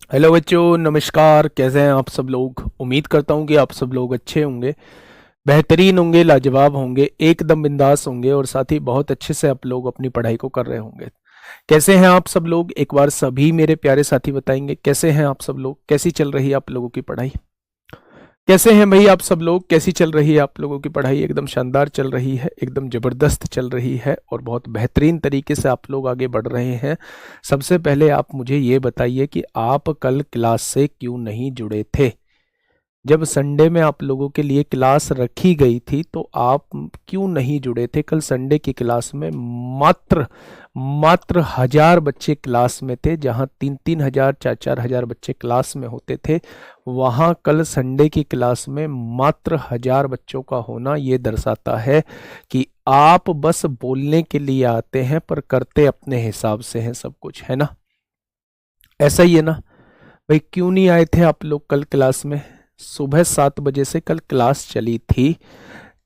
Hello बच्चों, नमस्कार। कैसे हैं आप सब लोग? उम्मीद करता हूं कि आप सब लोग अच्छे होंगे, बेहतरीन होंगे, लाजवाब होंगे, एकदम बिंदास होंगे और साथ ही बहुत अच्छे से आप लोग अपनी पढ़ाई को कर रहे होंगे। कैसे हैं आप सब लोग? एक बार सभी मेरे प्यारे साथी बताएंगे कैसे हैं आप सब लोग, कैसी चल रही है आप लोगों की पढ़ाई? कैसे हैं भाई आप सब लोग? कैसी चल रही है आप लोगों की पढ़ाई? एकदम शानदार चल रही है, एकदम ज़बरदस्त चल रही है और बहुत बेहतरीन तरीके से आप लोग आगे बढ़ रहे हैं। सबसे पहले आप मुझे ये बताइए कि आप कल क्लास से क्यों नहीं जुड़े थे? जब संडे में आप लोगों के लिए क्लास रखी गई थी तो आप क्यों नहीं जुड़े थे? कल संडे की क्लास में मात्र मात्र 1000 बच्चे क्लास में थे, जहां 3-3 हजार 4-4 हजार बच्चे क्लास में होते थे। वहां कल संडे की क्लास में मात्र 1000 बच्चों का होना ये दर्शाता है कि आप बस बोलने के लिए आते हैं पर करते अपने हिसाब से हैं सब कुछ, है ना? ऐसा ही है ना भाई? क्यों नहीं आए थे आप लोग कल क्लास में? सुबह 7 बजे से कल क्लास चली थी,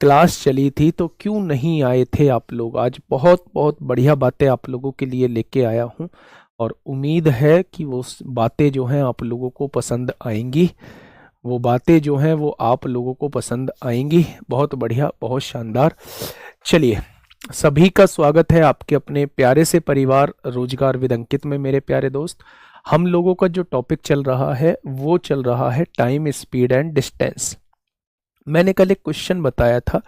क्लास चली थी, तो क्यों नहीं आए थे आप लोग? आज बहुत बहुत बढ़िया बातें आप लोगों के लिए लेके आया हूँ और उम्मीद है कि वो बातें जो हैं आप लोगों को पसंद आएंगी। वो बातें जो हैं वो आप लोगों को पसंद आएंगी। बहुत बढ़िया, बहुत शानदार। चलिए, सभी का स्वागत है आपके अपने प्यारे से परिवार रोजगार विद अंकित में। मेरे प्यारे दोस्त, हम लोगों का जो टॉपिक चल रहा है वो चल रहा है टाइम, स्पीड एंड डिस्टेंस। मैंने कल एक क्वेश्चन बताया था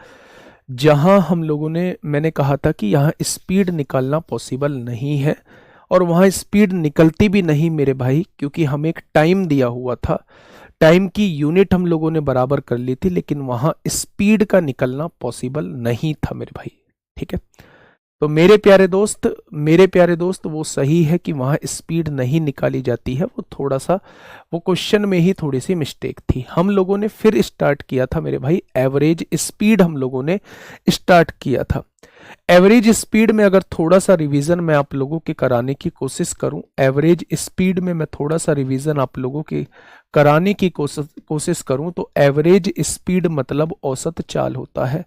जहां हम लोगों ने मैंने कहा था कि यहाँ स्पीड निकालना पॉसिबल नहीं है और वहाँ स्पीड निकलती भी नहीं मेरे भाई, क्योंकि हमें एक टाइम दिया हुआ था। टाइम की यूनिट हम लोगों ने बराबर कर ली थी, लेकिन वहाँ स्पीड का निकलना पॉसिबल नहीं था मेरे भाई। ठीक है? तो मेरे प्यारे दोस्त वो सही है कि वहाँ स्पीड नहीं निकाली जाती है। वो थोड़ा सा, वो क्वेश्चन में ही थोड़ी सी मिस्टेक थी। हम लोगों ने फिर स्टार्ट किया था मेरे भाई, एवरेज स्पीड हम लोगों ने स्टार्ट किया था। एवरेज स्पीड में अगर थोड़ा सा रिवीजन मैं आप लोगों के कराने की कोशिश करूं, एवरेज स्पीड में मैं थोड़ा सा रिवीजन आप लोगों के कराने की कोशिश करूं, तो एवरेज स्पीड मतलब औसत चाल होता है।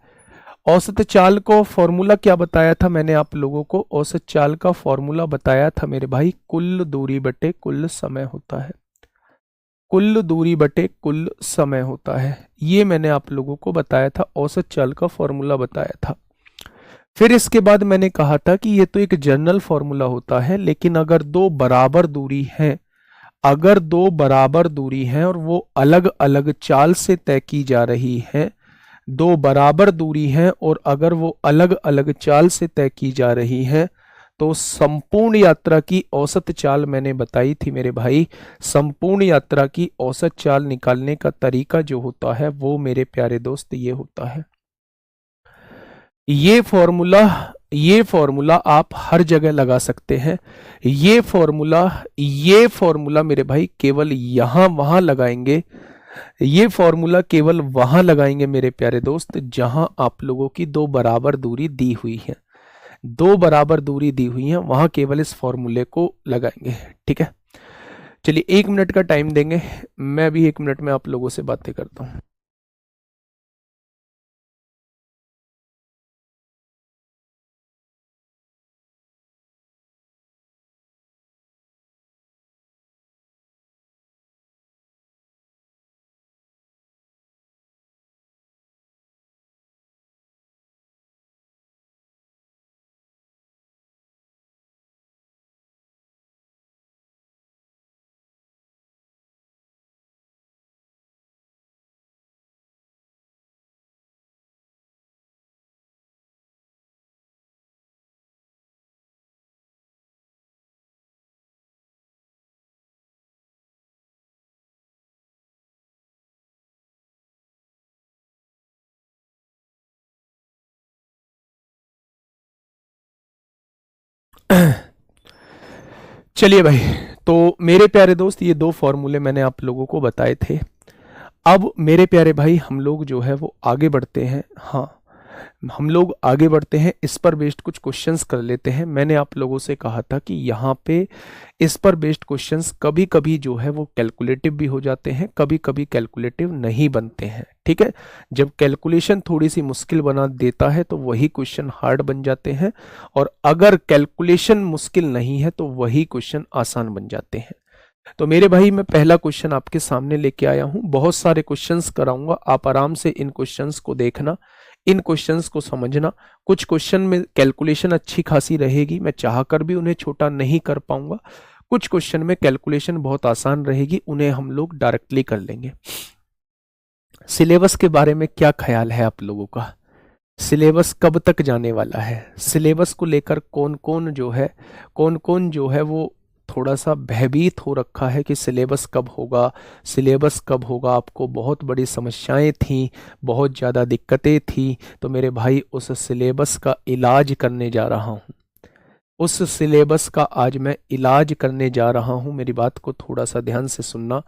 औसत चाल को फॉर्मूला क्या बताया था मैंने आप लोगों को? औसत चाल का फॉर्मूला बताया था मेरे भाई, कुल दूरी बटे कुल समय होता है। कुल दूरी बटे कुल समय होता है, ये मैंने आप लोगों को बताया था, औसत चाल का फॉर्मूला बताया था। फिर इसके बाद मैंने कहा था कि ये तो एक जनरल फॉर्मूला होता है, लेकिन अगर दो बराबर दूरी हैं, अगर दो बराबर दूरी हैं और वो अलग अलग चाल से तय की जा रही हैं, दो बराबर दूरी हैं और अगर वो अलग अलग चाल से तय की जा रही हैं, तो संपूर्ण यात्रा की औसत चाल मैंने बताई थी मेरे भाई। संपूर्ण यात्रा की औसत चाल निकालने का तरीका जो होता है वो मेरे प्यारे दोस्त ये होता है। ये फॉर्मूला ये फॉर्मूला आप हर जगह लगा सकते हैं। ये फॉर्मूला मेरे भाई केवल यहां वहां लगाएंगे। ये फॉर्मूला केवल वहां लगाएंगे मेरे प्यारे दोस्त जहां आप लोगों की दो बराबर दूरी दी हुई है। दो बराबर दूरी दी हुई है, वहां केवल इस फॉर्मूले को लगाएंगे। ठीक है? चलिए, 1 मिनट का टाइम देंगे, मैं भी 1 मिनट में आप लोगों से बातें करता हूँ। चलिए भाई, तो मेरे प्यारे दोस्त ये दो फॉर्मूले मैंने आप लोगों को बताए थे। अब मेरे प्यारे भाई, हम लोग जो है वो आगे बढ़ते हैं। हाँ, हम लोग आगे बढ़ते हैं, इस पर बेस्ड कुछ क्वेश्चंस कर लेते हैं। मैंने आप लोगों से कहा था कि यहाँ पे इस पर बेस्ड क्वेश्चंस कभी कभी जो है वो कैलकुलेटिव भी हो जाते हैं, कभी कभी कैलकुलेटिव नहीं बनते हैं। ठीक है? जब कैलकुलेशन थोड़ी सी मुश्किल बना देता है तो वही क्वेश्चन हार्ड बन जाते हैं, और अगर कैलकुलेशन मुश्किल नहीं है तो वही क्वेश्चन आसान बन जाते हैं। तो मेरे भाई मैं पहला क्वेश्चन आपके सामने लेके आया हूं, बहुत सारे क्वेश्चंस कराऊंगा, आप आराम से इन क्वेश्चंस को देखना, इन क्वेश्चंस को समझना। कुछ क्वेश्चन में कैलकुलेशन अच्छी खासी रहेगी, मैं चाहकर भी उन्हें छोटा नहीं कर पाऊंगा। कुछ क्वेश्चन में कैलकुलेशन बहुत आसान रहेगी, उन्हें हम लोग डायरेक्टली कर लेंगे। सिलेबस के बारे में क्या ख्याल है आप लोगों का? सिलेबस कब तक जाने वाला है? सिलेबस को लेकर कौन कौन जो है वो थोड़ा सा भयभीत हो रखा है कि सिलेबस कब होगा, सिलेबस कब होगा। आपको बहुत बड़ी समस्याएं थी, बहुत ज़्यादा दिक्कतें थी, तो मेरे भाई उस सिलेबस का इलाज करने जा रहा हूँ। उस सिलेबस का आज मैं इलाज करने जा रहा हूँ। मेरी बात को थोड़ा सा ध्यान से सुनना।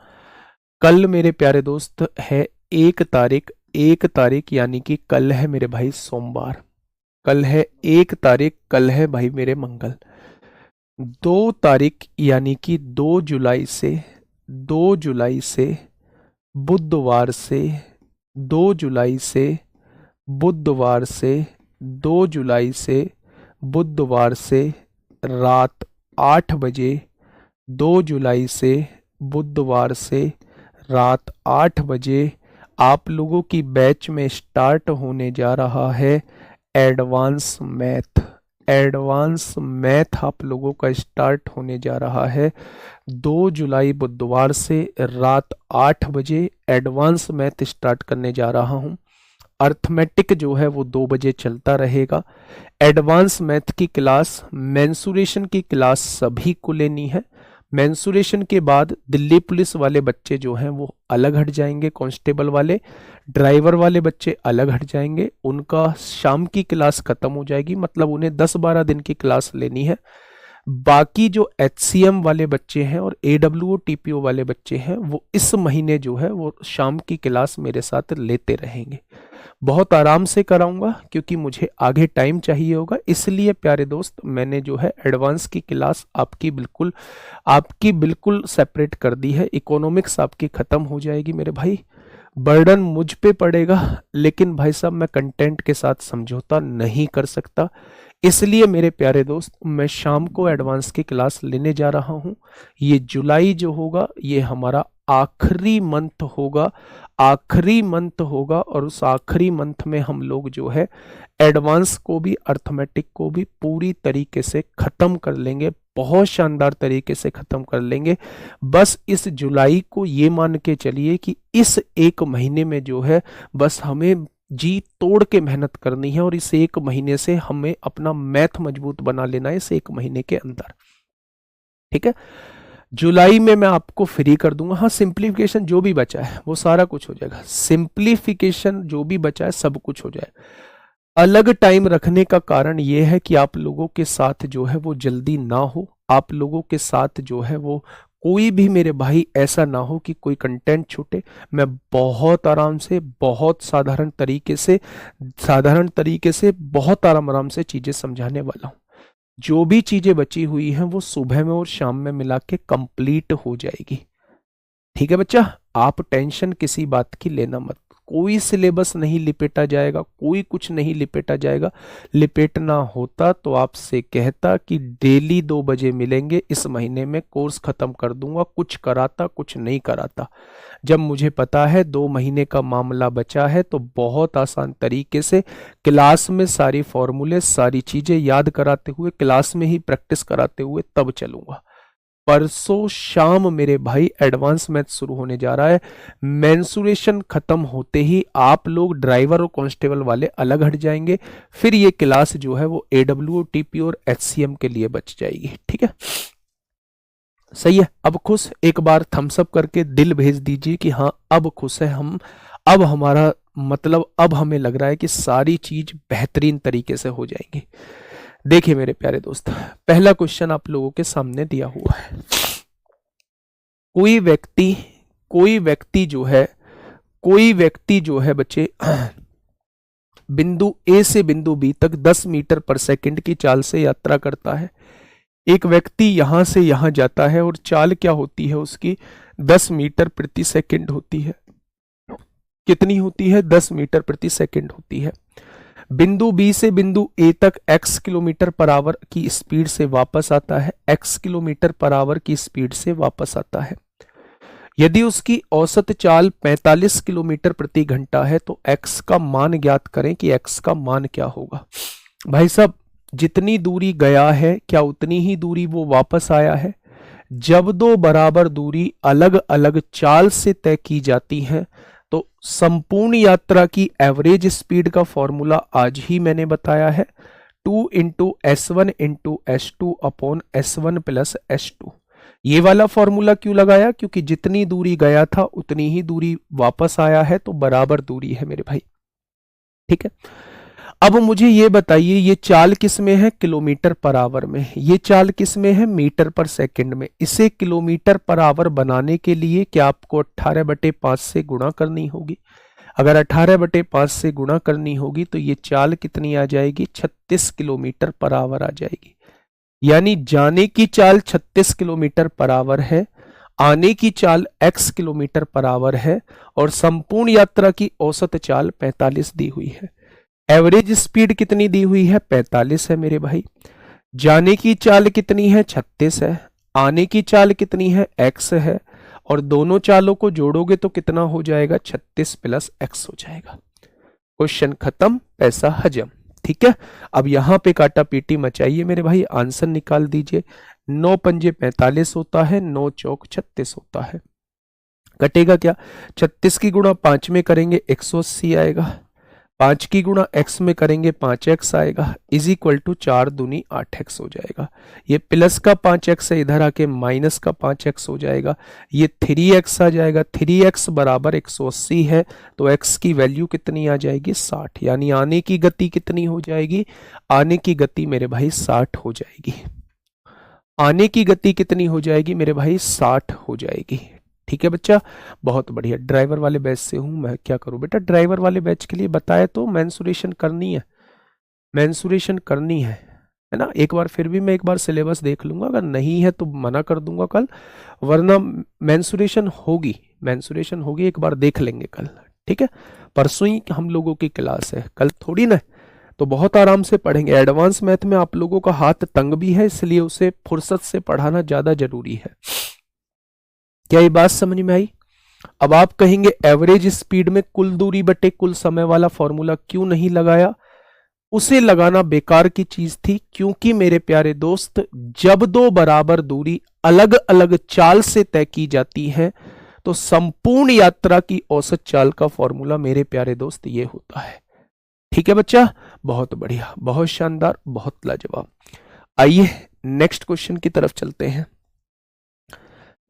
कल मेरे प्यारे दोस्त है 1 तारीख, 1 तारीख यानी कि कल है मेरे भाई सोमवार, कल है 1 तारीख, कल है भाई मेरे मंगल। 2 तारीख यानी कि 2 जुलाई से बुधवार से 2 जुलाई से रात 8 बजे, 2 जुलाई से बुधवार से रात 8 बजे आप लोगों की बैच में स्टार्ट होने जा रहा है एडवांस मैथ। एडवांस मैथ आप लोगों का स्टार्ट होने जा रहा है 2 जुलाई बुधवार से रात 8 बजे एडवांस मैथ स्टार्ट करने जा रहा हूं। अर्थमेटिक जो है वो 2 बजे चलता रहेगा। एडवांस मैथ की क्लास, मेंसुरेशन की क्लास सभी को लेनी है। मेंसुरेशन के बाद दिल्ली पुलिस वाले बच्चे जो हैं वो अलग हट जाएंगे, कांस्टेबल वाले, ड्राइवर वाले बच्चे अलग हट जाएंगे, उनका शाम की क्लास खत्म हो जाएगी, मतलब उन्हें 10-12 दिन की क्लास लेनी है। बाकी जो HCM वाले बच्चे हैं और AWO TPO वाले बच्चे हैं वो इस महीने जो है वो शाम की क्लास मेरे साथ लेते रहेंगे। बहुत आराम से कराऊंगा क्योंकि मुझे आगे टाइम चाहिए होगा, इसलिए प्यारे दोस्त मैंने जो है एडवांस की क्लास आपकी बिल्कुल सेपरेट कर दी है। इकोनॉमिक्स आपकी खत्म हो जाएगी मेरे भाई, बर्डन मुझ पे पड़ेगा, लेकिन भाई साहब मैं कंटेंट के साथ समझौता नहीं कर सकता, इसलिए मेरे प्यारे दोस्त मैं शाम को एडवांस की क्लास लेने जा रहा हूं। ये जुलाई जो होगा ये हमारा आखिरी मंथ होगा, और उस आखिरी मंथ में हम लोग जो है एडवांस को भी, अर्थमेटिक को भी पूरी तरीके से खत्म कर लेंगे, बहुत शानदार तरीके से खत्म कर लेंगे। बस इस जुलाई को ये मान के चलिए कि इस 1 महीने में जो है बस हमें जी तोड़ के मेहनत करनी है और इस 1 महीने से हमें अपना मैथ मजबूत बना लेना है, इस 1 महीने के अंदर। ठीक है, जुलाई में मैं आपको फ्री कर दूंगा। हाँ, सिंप्लीफिकेशन जो भी बचा है वो सारा कुछ हो जाएगा, सिंप्लीफिकेशन जो भी बचा है सब कुछ हो जाएगा। अलग टाइम रखने का कारण ये है कि आप लोगों के साथ जो है वो जल्दी ना हो, आप लोगों के साथ जो है वो कोई भी मेरे भाई ऐसा ना हो कि कोई कंटेंट छूटे। मैं बहुत आराम से, बहुत साधारण तरीके से बहुत आराम से चीजें समझाने वाला हूँ। जो भी चीजें बची हुई हैं वो सुबह में और शाम में मिला के कंप्लीट हो जाएगी। ठीक है बच्चा, आप टेंशन किसी बात की लेना मत, कोई सिलेबस नहीं लिपेटा जाएगा, कोई कुछ नहीं लिपेटा जाएगा। लिपेटना होता तो आपसे कहता कि डेली 2 बजे मिलेंगे, इस महीने में कोर्स खत्म कर दूंगा, कुछ कराता कुछ नहीं कराता। जब मुझे पता है 2 महीने का मामला बचा है तो बहुत आसान तरीके से क्लास में सारी फॉर्मूले, सारी चीजें याद कराते हुए, क्लास में ही प्रैक्टिस कराते हुए तब चलूंगा। परसों शाम मेरे भाई एडवांस मैथ शुरू होने जा रहा है। मेंसुरेशन खत्म होते ही आप लोग ड्राइवर और कांस्टेबल वाले अलग हट जाएंगे, फिर ये क्लास जो है वो AWO TPO और HCM के लिए बच जाएगी। ठीक है, सही है। अब खुश, एक बार थम्स अप करके दिल भेज दीजिए कि हाँ अब खुश है हम, अब हमारा मतलब अब हमें लग रहा है कि सारी चीज बेहतरीन तरीके से हो जाएंगी। देखिए मेरे प्यारे दोस्त, पहला क्वेश्चन आप लोगों के सामने दिया हुआ है। कोई व्यक्ति जो है बच्चे बिंदु A से बिंदु B तक 10 मीटर पर सेकंड की चाल से यात्रा करता है। एक व्यक्ति यहां से यहां जाता है और चाल क्या होती है उसकी? 10 मीटर प्रति सेकंड होती है। कितनी होती है? 10 मीटर प्रति सेकंड होती है। बिंदु बी से बिंदु ए तक x किलोमीटर पर आवर की स्पीड से वापस आता है, x किलोमीटर पर आवर की स्पीड से वापस आता है। यदि उसकी औसत चाल 45 किलोमीटर प्रति घंटा है तो x का मान ज्ञात करें कि x का मान क्या होगा। भाई साहब, जितनी दूरी गया है क्या उतनी ही दूरी वो वापस आया है? जब दो बराबर दूरी अलग अलग चाल से तय की जाती है तो संपूर्ण यात्रा की एवरेज स्पीड का फॉर्मूला आज ही मैंने बताया है, 2 into S1 into S2 upon S1 plus S2। ये वाला फॉर्मूला क्यों लगाया? क्योंकि जितनी दूरी गया था उतनी ही दूरी वापस आया है, तो बराबर दूरी है मेरे भाई। ठीक है, अब मुझे ये बताइए, ये चाल किस में है? किलोमीटर पर आवर में। ये चाल किस में है? मीटर पर सेकंड में। इसे किलोमीटर पर आवर बनाने के लिए क्या आपको 18/5 से गुणा करनी होगी? अगर 18/5 से गुणा करनी होगी तो ये चाल कितनी आ जाएगी? 36 किलोमीटर पर आवर आ जाएगी। यानी जाने की चाल 36 किलोमीटर पर आवर है, आने की चाल x किलोमीटर पर आवर है, और संपूर्ण यात्रा की औसत चाल 45 दी हुई है। एवरेज स्पीड कितनी दी हुई है? 45 है मेरे भाई। जाने की चाल कितनी है? 36 है। आने की चाल कितनी है? x है। और दोनों चालों को जोड़ोगे तो कितना हो जाएगा? 36 प्लस x हो जाएगा। क्वेश्चन खत्म, पैसा हजम। ठीक है, अब यहां पे काटा पीटी मचाइए मेरे भाई, आंसर निकाल दीजिए। 9 पंजे 45 होता है, 9 चौक 36 होता है। कटेगा क्या? 36 की गुणा 5 में करेंगे 180 आएगा, 5 की गुणा x में करेंगे 5x आएगा, इज इक्वल टू 4 दूनी 8x हो जाएगा। ये प्लस का 5x है, इधर आके माइनस का 5x हो जाएगा, ये 3x आ जाएगा। 3x बराबर 180 है, तो x की वैल्यू कितनी आ जाएगी? 60। यानी आने की गति कितनी हो जाएगी? आने की गति मेरे भाई 60 हो जाएगी। आने की गति कितनी हो जाएगी मेरे भाई? 60 हो जाएगी। ठीक है बच्चा, बहुत बढ़िया। ड्राइवर वाले बैच से हूं मैं, क्या करूं बेटा? ड्राइवर वाले बैच के लिए बताया तो मेंसुरेशन करनी है, मेंसुरेशन करनी है ना। एक बार फिर भी मैं एक बार सिलेबस देख लूंगा, अगर नहीं है तो मना कर दूंगा कल, वरना मेंसुरेशन होगी, मेंसुरेशन होगी, एक बार देख लेंगे कल। ठीक है, परसों ही हम लोगों की क्लास है, कल थोड़ी ना, तो बहुत आराम से पढ़ेंगे। एडवांस मैथ में आप लोगों का हाथ तंग भी है, इसलिए उसे फुर्सत से पढ़ाना ज्यादा जरूरी है। क्या ये बात समझ में आई? अब आप कहेंगे एवरेज स्पीड में कुल दूरी बटे कुल समय वाला फॉर्मूला क्यों नहीं लगाया? उसे लगाना बेकार की चीज थी, क्योंकि मेरे प्यारे दोस्त, जब दो बराबर दूरी अलग अलग चाल से तय की जाती है तो संपूर्ण यात्रा की औसत चाल का फॉर्मूला मेरे प्यारे दोस्त ये होता है। ठीक है बच्चा, बहुत बढ़िया, बहुत शानदार, बहुत लाजवाब। आइए नेक्स्ट क्वेश्चन की तरफ चलते हैं।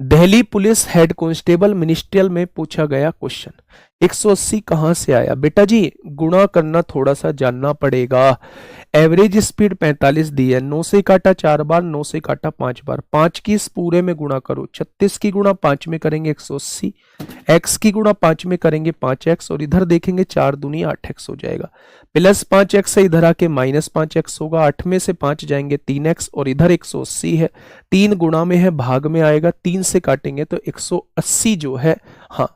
Delhi police head constable ministerial में पूछा गया क्वेश्चन, 180 कहां से आया? बेटा जी, गुणा करना थोड़ा सा जानना पड़ेगा। एवरेज स्पीड 45 दी है, 9 से काटा 4 बार, 9 से काटा 5 बार, 5 की इस पूरे में गुणा करो, 36 की गुणा 5 में करेंगे 180, x की गुणा 5 में करेंगे 5x, और इधर देखेंगे 4 दूनी 8x हो जाएगा, प्लस 5x से इधर आके माइनस 5x होगा, 8 में से 5 जाएंगे 3x, और इधर 180 है, 3 गुणा में है, भाग में आएगा, 3 से काटेंगे तो 180 जो है, हाँ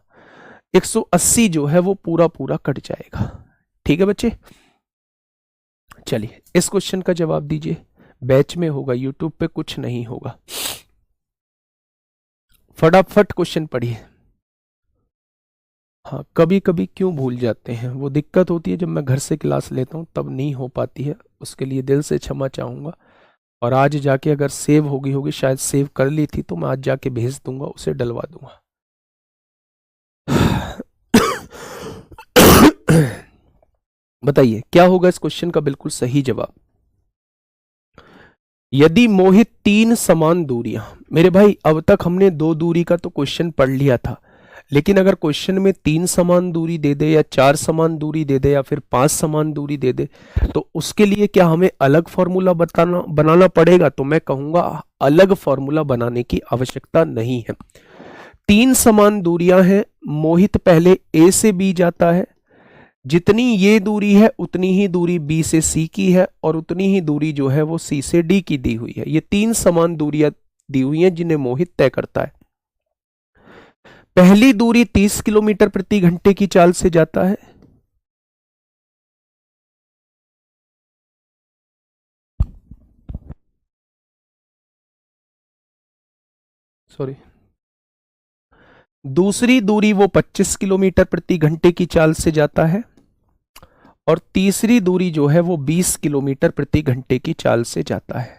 180 जो है वो पूरा पूरा कट जाएगा। ठीक है बच्चे, चलिए इस क्वेश्चन का जवाब दीजिए। बैच में होगा, यूट्यूब पे कुछ नहीं होगा। फटाफट क्वेश्चन पढ़िए। हाँ, कभी कभी क्यों भूल जाते हैं, वो दिक्कत होती है जब मैं घर से क्लास लेता हूँ तब नहीं हो पाती है, उसके लिए दिल से क्षमा चाहूंगा। और आज जाके अगर सेव होगी, शायद सेव कर ली थी, तो मैं आज जाके भेज दूंगा, उसे डलवा दूंगा। बताइए क्या होगा इस क्वेश्चन का बिल्कुल सही जवाब? यदि मोहित 3 समान दूरियां, मेरे भाई अब तक हमने 2 दूरी का तो क्वेश्चन पढ़ लिया था, लेकिन अगर क्वेश्चन में 3 समान दूरी दे दे, या 4 समान दूरी दे दे, या फिर 5 समान दूरी दे दे, तो उसके लिए क्या हमें अलग फॉर्मूला बनाना पड़ेगा? तो मैं कहूंगा अलग फॉर्मूला बनाने की आवश्यकता नहीं है। 3 समान दूरियां हैं, मोहित पहले ए से बी जाता है, जितनी ये दूरी है उतनी ही दूरी बी से सी की है, और उतनी ही दूरी जो है वो सी से डी की दी हुई है। ये 3 समान दूरियां दी हुई हैं जिन्हें मोहित तय करता है। पहली दूरी 30 किलोमीटर प्रति घंटे की चाल से जाता है, सॉरी, दूसरी दूरी वो 25 किलोमीटर प्रति घंटे की चाल से जाता है और तीसरी दूरी जो है वो 20 किलोमीटर प्रति घंटे की चाल से जाता है।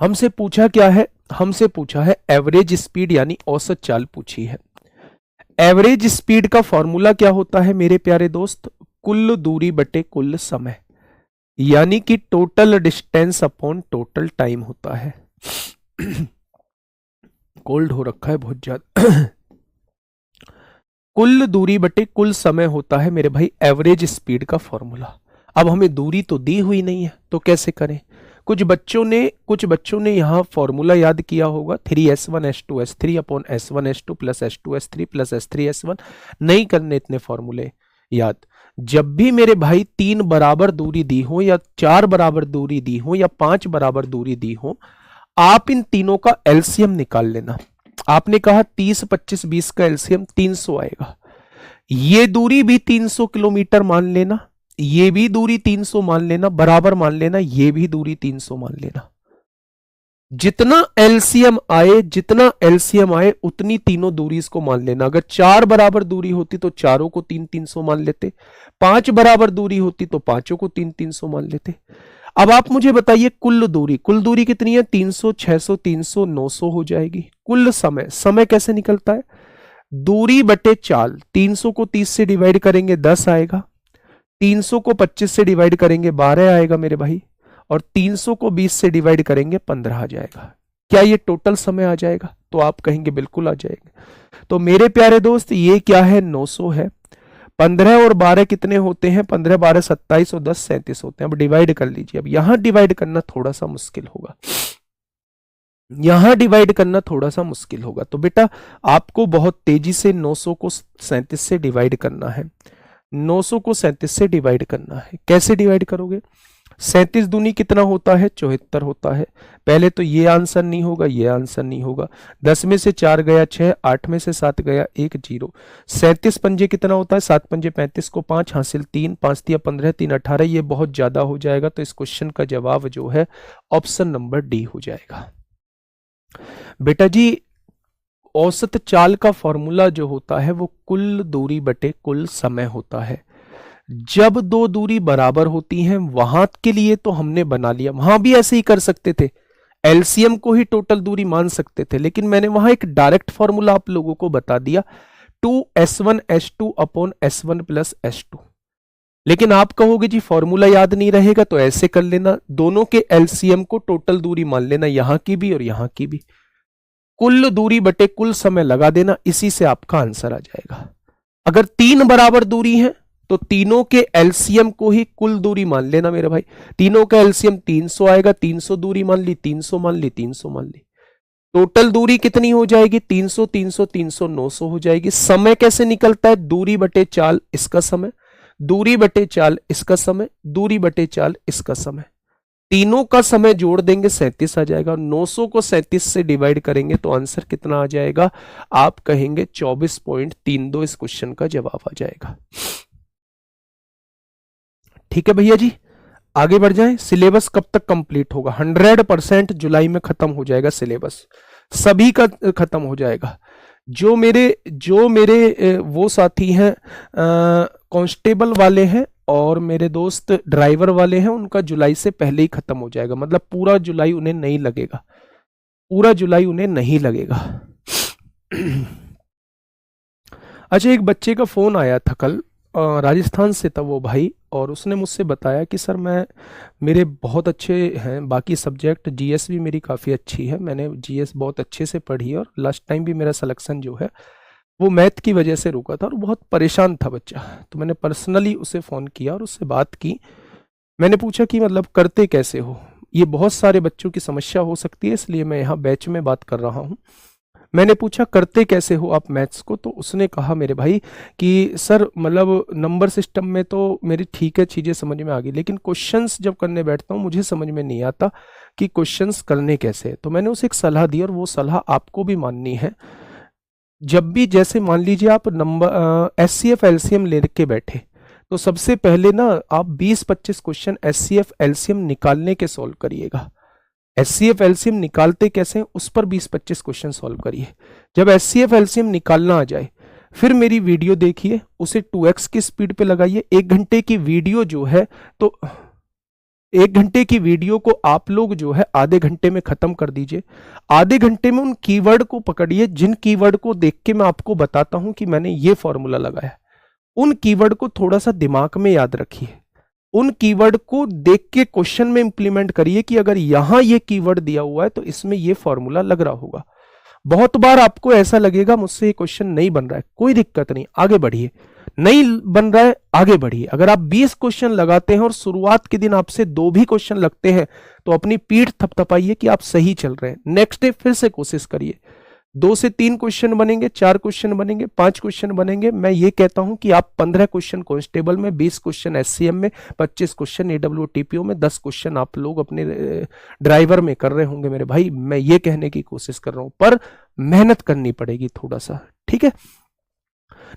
हमसे पूछा क्या है? हमसे पूछा है एवरेज स्पीड यानी औसत चाल पूछी है। एवरेज स्पीड का फॉर्मूला क्या होता है मेरे प्यारे दोस्त? कुल दूरी बटे कुल समय, यानी कि total distance upon total time होता है। कोल्ड हो रखा है बहुत ज्यादा। कुल दूरी बटे कुल समय होता है मेरे भाई एवरेज स्पीड का फॉर्मूला। अब हमें दूरी तो दी हुई नहीं है तो कैसे करें? कुछ बच्चों ने यहां फॉर्मूला याद किया होगा 3s1s2s3 upon s1s2 plus s2s3 plus s3s1। नहीं करने इतने फॉर्मूले याद। जब भी मेरे भाई 3 बराबर दूरी दी हो या 4 बराबर दूरी दी हो या 5 बराबर दूरी दी हो, आप इन तीनों का एलसीएम निकाल लेना। आपने कहा 30 25 20 का एलसीएम 300 आएगा। ये दूरी भी 300 किलोमीटर मान लेना, ये भी दूरी 300 मान लेना, बराबर मान लेना, ये भी दूरी 300 मान लेना। जितना एलसीएम आए उतनी तीनों दूरी इसको मान लेना। अगर 4 बराबर दूरी होती तो चारों को 300 मान लेते, 5 बराबर दूरी होती तो पांचों को 300 मान लेते। अब आप मुझे बताइए कुल दूरी कितनी है? 300 600 300 900 हो जाएगी। कुल समय कैसे निकलता है? दूरी बटे चाल। 300 को 30 से डिवाइड करेंगे 10 आएगा, 300 को 25 से डिवाइड करेंगे 12 आएगा मेरे भाई, और 300 को 20 से डिवाइड करेंगे 15 आ जाएगा। क्या ये टोटल समय आ जाएगा? तो आप कहेंगे बिल्कुल आ जाएगा। तो मेरे प्यारे दोस्त ये क्या है? 900 है। 15 और 12 कितने होते हैं? 15 12 27 और 10 37 होते हैं। अब डिवाइड कर लीजिए। अब यहां डिवाइड करना थोड़ा सा मुश्किल होगा, तो बेटा आपको बहुत तेजी से 900 को 37 से डिवाइड करना है। 900 को 37 से डिवाइड करना है। कैसे डिवाइड करोगे? 37 दूनी कितना होता है? 74 होता है। पहले तो ये आंसर नहीं होगा, ये आंसर नहीं होगा। 10 में से 4 गया 6, 8 में से 7 गया 1 0। 37 पंजे कितना होता है? 7 पंजे 35 को 5 हासिल 3, 5 दिया 15, 3 18। ये बहुत ज्यादा हो जाएगा, तो इस क्वेश्चन का जवाब जो है ऑप्शन नंबर डी हो जाएगा। बेटा जी औसत चाल का फॉर्मूला जो होता है वो कुल दूरी बटे कुल समय होता है। जब दो दूरी बराबर होती हैं वहां के लिए तो हमने बना लिया, वहां भी ऐसे ही कर सकते थे, एलसीएम को ही टोटल दूरी मान सकते थे, लेकिन मैंने वहां एक डायरेक्ट फॉर्मूला आप लोगों को बता दिया 2s1s2 upon s1 plus s2। लेकिन आप कहोगे जी फॉर्मूला याद नहीं रहेगा, तो ऐसे कर लेना, दोनों के एलसीएम को टोटल दूरी मान लेना, यहां की भी और यहां की भी, कुल दूरी बटे कुल समय लगा देना, इसी से आपका आंसर आ जाएगा। अगर 3 बराबर दूरी है तो तीनों के एलसीएम को ही कुल दूरी मान लेना मेरे भाई। तीनों का एलसीएम 300 आएगा, 300 दूरी मान ली, 300 मान ली, 300 मान ली, टोटल दूरी कितनी हो जाएगी? 300 300 300 900 हो जाएगी। समय कैसे निकलता है? दूरी बटे चाल इसका समय, दूरी बटे चाल इसका समय, दूरी बटे चाल इसका समय, तीनों का समय जोड़ देंगे 37 आ जाएगा। 900 को 37 से डिवाइड करेंगे तो आंसर कितना आ जाएगा? आप कहेंगे 24.32 इस क्वेश्चन का जवाब आ जाएगा। ठीक है भैया जी, आगे बढ़ जाएं। सिलेबस कब तक कंप्लीट होगा? 100% जुलाई में खत्म हो जाएगा सिलेबस, सभी का खत्म हो जाएगा। जो मेरे वो साथी हैं कांस्टेबल वाले हैं और मेरे दोस्त ड्राइवर वाले हैं, उनका जुलाई से पहले ही खत्म हो जाएगा, मतलब पूरा जुलाई उन्हें नहीं लगेगा, पूरा जुलाई उन्हें नहीं लगेगा। अच्छा, एक बच्चे का फोन आया था कल, राजस्थान से था वो भाई, और उसने मुझसे बताया कि सर मेरे बहुत अच्छे हैं बाकी सब्जेक्ट, जीएस भी मेरी काफ़ी अच्छी है, मैंने जीएस बहुत अच्छे से पढ़ी और लास्ट टाइम भी मेरा सिलेक्शन जो है वो मैथ की वजह से रुका था और बहुत परेशान था बच्चा। तो मैंने पर्सनली उसे फ़ोन किया और उससे बात की। मैंने पूछा कि मतलब करते कैसे हो? ये बहुत सारे बच्चों की समस्या हो सकती है, इसलिए मैं यहाँ बैच में बात कर रहा हूँ। मैंने पूछा करते कैसे हो आप मैथ्स को? तो उसने कहा मेरे भाई कि सर मतलब नंबर सिस्टम में तो मेरी ठीक है, चीज़ें समझ में आ गई, लेकिन क्वेश्चंस जब करने बैठता हूँ मुझे समझ में नहीं आता कि क्वेश्चंस करने कैसे। तो मैंने उसे एक सलाह दी और वो सलाह आपको भी माननी है। जब भी जैसे मान लीजिए आप नंबर एचसीएफ एलसीएम लेके बैठे, तो सबसे पहले ना आप 20-25 क्वेश्चन एचसीएफ एलसीएम निकालने के सॉल्व करिएगा। एचसीएफ एलसीएम निकालते कैसे हैं उस पर 20-25 क्वेश्चन सॉल्व करिए। जब एचसीएफ एलसीएम निकालना आ जाए फिर मेरी वीडियो देखिए, उसे 2x की स्पीड पे लगाइए। 1 घंटे की वीडियो जो है तो 1 घंटे की वीडियो को आप लोग जो है आधे घंटे में खत्म कर दीजिए। आधे घंटे में उन कीवर्ड को पकड़िए जिन कीवर्ड को देख के मैं आपको बताता हूं कि मैंने ये फॉर्मूला लगाया। उन कीवर्ड को थोड़ा सा दिमाग में याद रखिए, उन कीवर्ड को देख के क्वेश्चन में इंप्लीमेंट करिए कि अगर यहां ये कीवर्ड दिया हुआ है तो इसमें ये फॉर्मूला लग रहा होगा। बहुत बार आपको ऐसा लगेगा मुझसे ये क्वेश्चन नहीं बन रहा है, कोई दिक्कत नहीं, आगे बढ़िए। नहीं बन रहा है आगे बढ़िए। अगर आप 20 क्वेश्चन लगाते हैं और शुरुआत के दिन आपसे 2 भी क्वेश्चन लगते हैं तो अपनी पीठ थपथपाइए कि आप सही चल रहे हैं। नेक्स्ट डे फिर से कोशिश करिए। 2 से 3 क्वेश्चन बनेंगे, 4 क्वेश्चन बनेंगे, 5 क्वेश्चन बनेंगे। मैं ये कहता हूं कि आप 15 क्वेश्चन कांस्टेबल में, 20 क्वेश्चन एससीएम में, 25 क्वेश्चन एडब्ल्यूटीपीओ में, 10 क्वेश्चन आप लोग अपने ड्राइवर में कर रहे होंगे मेरे भाई। मैं ये कहने की कोशिश कर रहा हूं, पर मेहनत करनी पड़ेगी थोड़ा सा, ठीक है।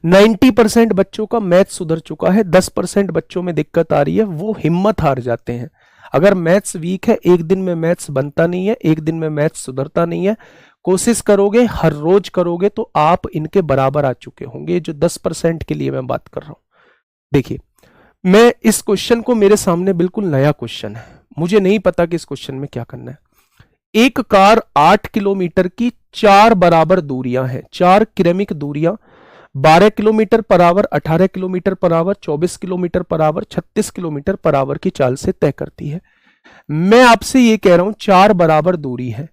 90% बच्चों का मैथ सुधर चुका है, 10% बच्चों में दिक्कत आ रही है, वो हिम्मत हार जाते हैं। अगर मैथ्स वीक है, एक दिन में मैथ्स बनता नहीं है, एक दिन में मैथ्स सुधरता नहीं है। कोशिश करोगे, हर रोज करोगे तो आप इनके बराबर आ चुके होंगे। जो 10% के लिए मैं बात कर रहा हूं, देखिए मैं इस क्वेश्चन को, मेरे सामने बिल्कुल नया क्वेश्चन है, मुझे नहीं पता कि इस क्वेश्चन में क्या करना है। एक कार 8 किलोमीटर की 4 बराबर दूरियां हैं, 4 क्रमिक दूरियां 12 kilometre per hour, 18 kilometre per hour, 24 kilometre per hour, 36 kilometre per hour की चाल से तय करती है। मैं आपसे ये कह रहा हूं 4 बराबर दूरी है,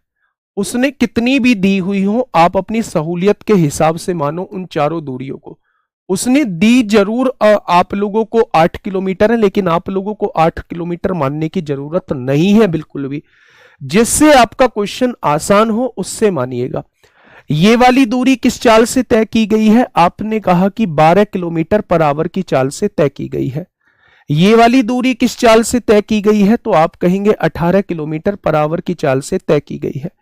उसने कितनी भी दी हुई हो आप अपनी सहूलियत के हिसाब से मानो उन चारों दूरियों को। उसने दी जरूर आप लोगों को 8 किलोमीटर है, लेकिन आप लोगों को 8 किलोमीटर मानने की जरूरत नहीं है बिल्कुल भी। जिससे आपका क्वेश्चन आसान हो उससे मानिएगा। ये वाली दूरी किस चाल से तय की गई है? आपने कहा कि 12 किलोमीटर पर आवर की चाल से तय की गई है। ये वाली दूरी किस चाल से तय की गई है? तो आप कहेंगे 18 किलोमीटर पर आवर की चाल से तय की गई है।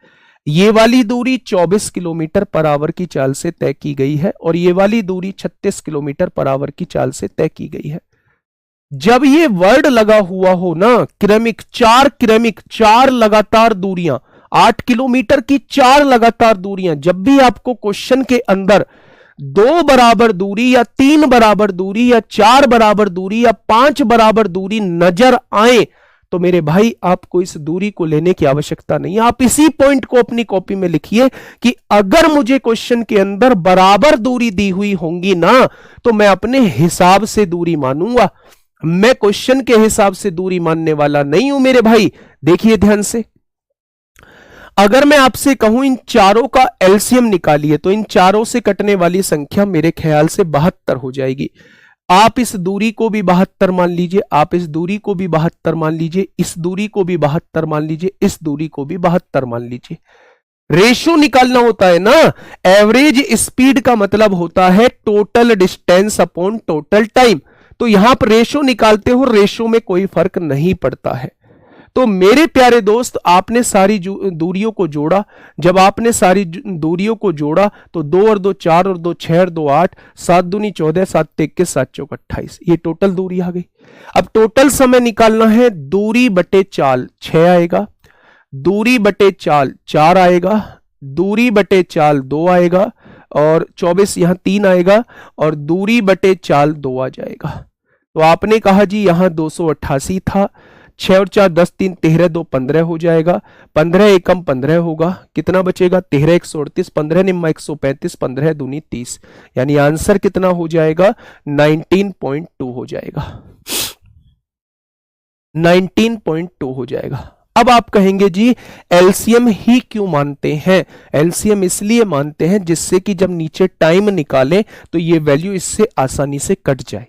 ये वाली दूरी 24 किलोमीटर पर आवर की चाल से तय की गई है और ये वाली दूरी 36 किलोमीटर पर आवर की चाल से तय की गई है। जब ये वर्ड लगा हुआ हो ना, क्रमिक, 4 लगातार दूरियां, 8 किलोमीटर की 4 लगातार दूरियां, जब भी आपको क्वेश्चन के अंदर 2 बराबर दूरी या 3 बराबर दूरी या 4 बराबर दूरी या 5 बराबर दूरी नजर आए तो मेरे भाई आपको इस दूरी को लेने की आवश्यकता नहीं है। आप इसी पॉइंट को अपनी कॉपी में लिखिए कि अगर मुझे क्वेश्चन के अंदर बराबर दूरी दी हुई होंगी ना तो मैं अपने हिसाब से दूरी मानूंगा। मैं क्वेश्चन के हिसाब से दूरी मानने वाला नहीं हूं मेरे भाई। देखिए ध्यान से, अगर मैं आपसे कहूं इन चारों का एलसीएम निकालिए तो इन चारों से कटने वाली संख्या मेरे ख्याल से 72 हो जाएगी। आप इस दूरी को भी 72 मान लीजिए, आप इस दूरी को भी 72 मान लीजिए, इस दूरी को भी 72 मान लीजिए, इस दूरी को भी 72 मान लीजिए। रेशो निकालना होता है ना, एवरेज स्पीड का मतलब होता है total distance upon total time. तो यहां पर रेशो निकालते हो, रेशो में कोई फर्क नहीं पड़ता है। तो मेरे प्यारे दोस्त, आपने सारी दूरियों को जोड़ा। जब आपने सारी दूरियों को जोड़ा तो 2 और 2 4 और 2 6 और 2 8, 7 दूनी 14, 7 21, 7 चौक 28, ये टोटल दूरी आ गई। अब टोटल समय निकालना है, दूरी बटे चाल 6 आएगा, दूरी बटे चाल 4 आएगा, दूरी बटे चाल 2 आएगा और 24 यहां 3 आएगा और दूरी बटे चाल 2 आ जाएगा। तो आपने कहा जी यहां 288 था, 6 और 4 10, 3 13, 2 15 हो जाएगा, 15 एकम 15 होगा, कितना बचेगा 13 138, 15 निम्मा 135, 15 दूनी 30, यानी आंसर कितना हो जाएगा 19.2 हो जाएगा, 19.2 हो जाएगा। अब आप कहेंगे जी एलसीएम ही क्यों मानते हैं? एलसीएम इसलिए मानते हैं जिससे कि जब नीचे टाइम निकालें तो ये वैल्यू इससे आसानी से कट जाए,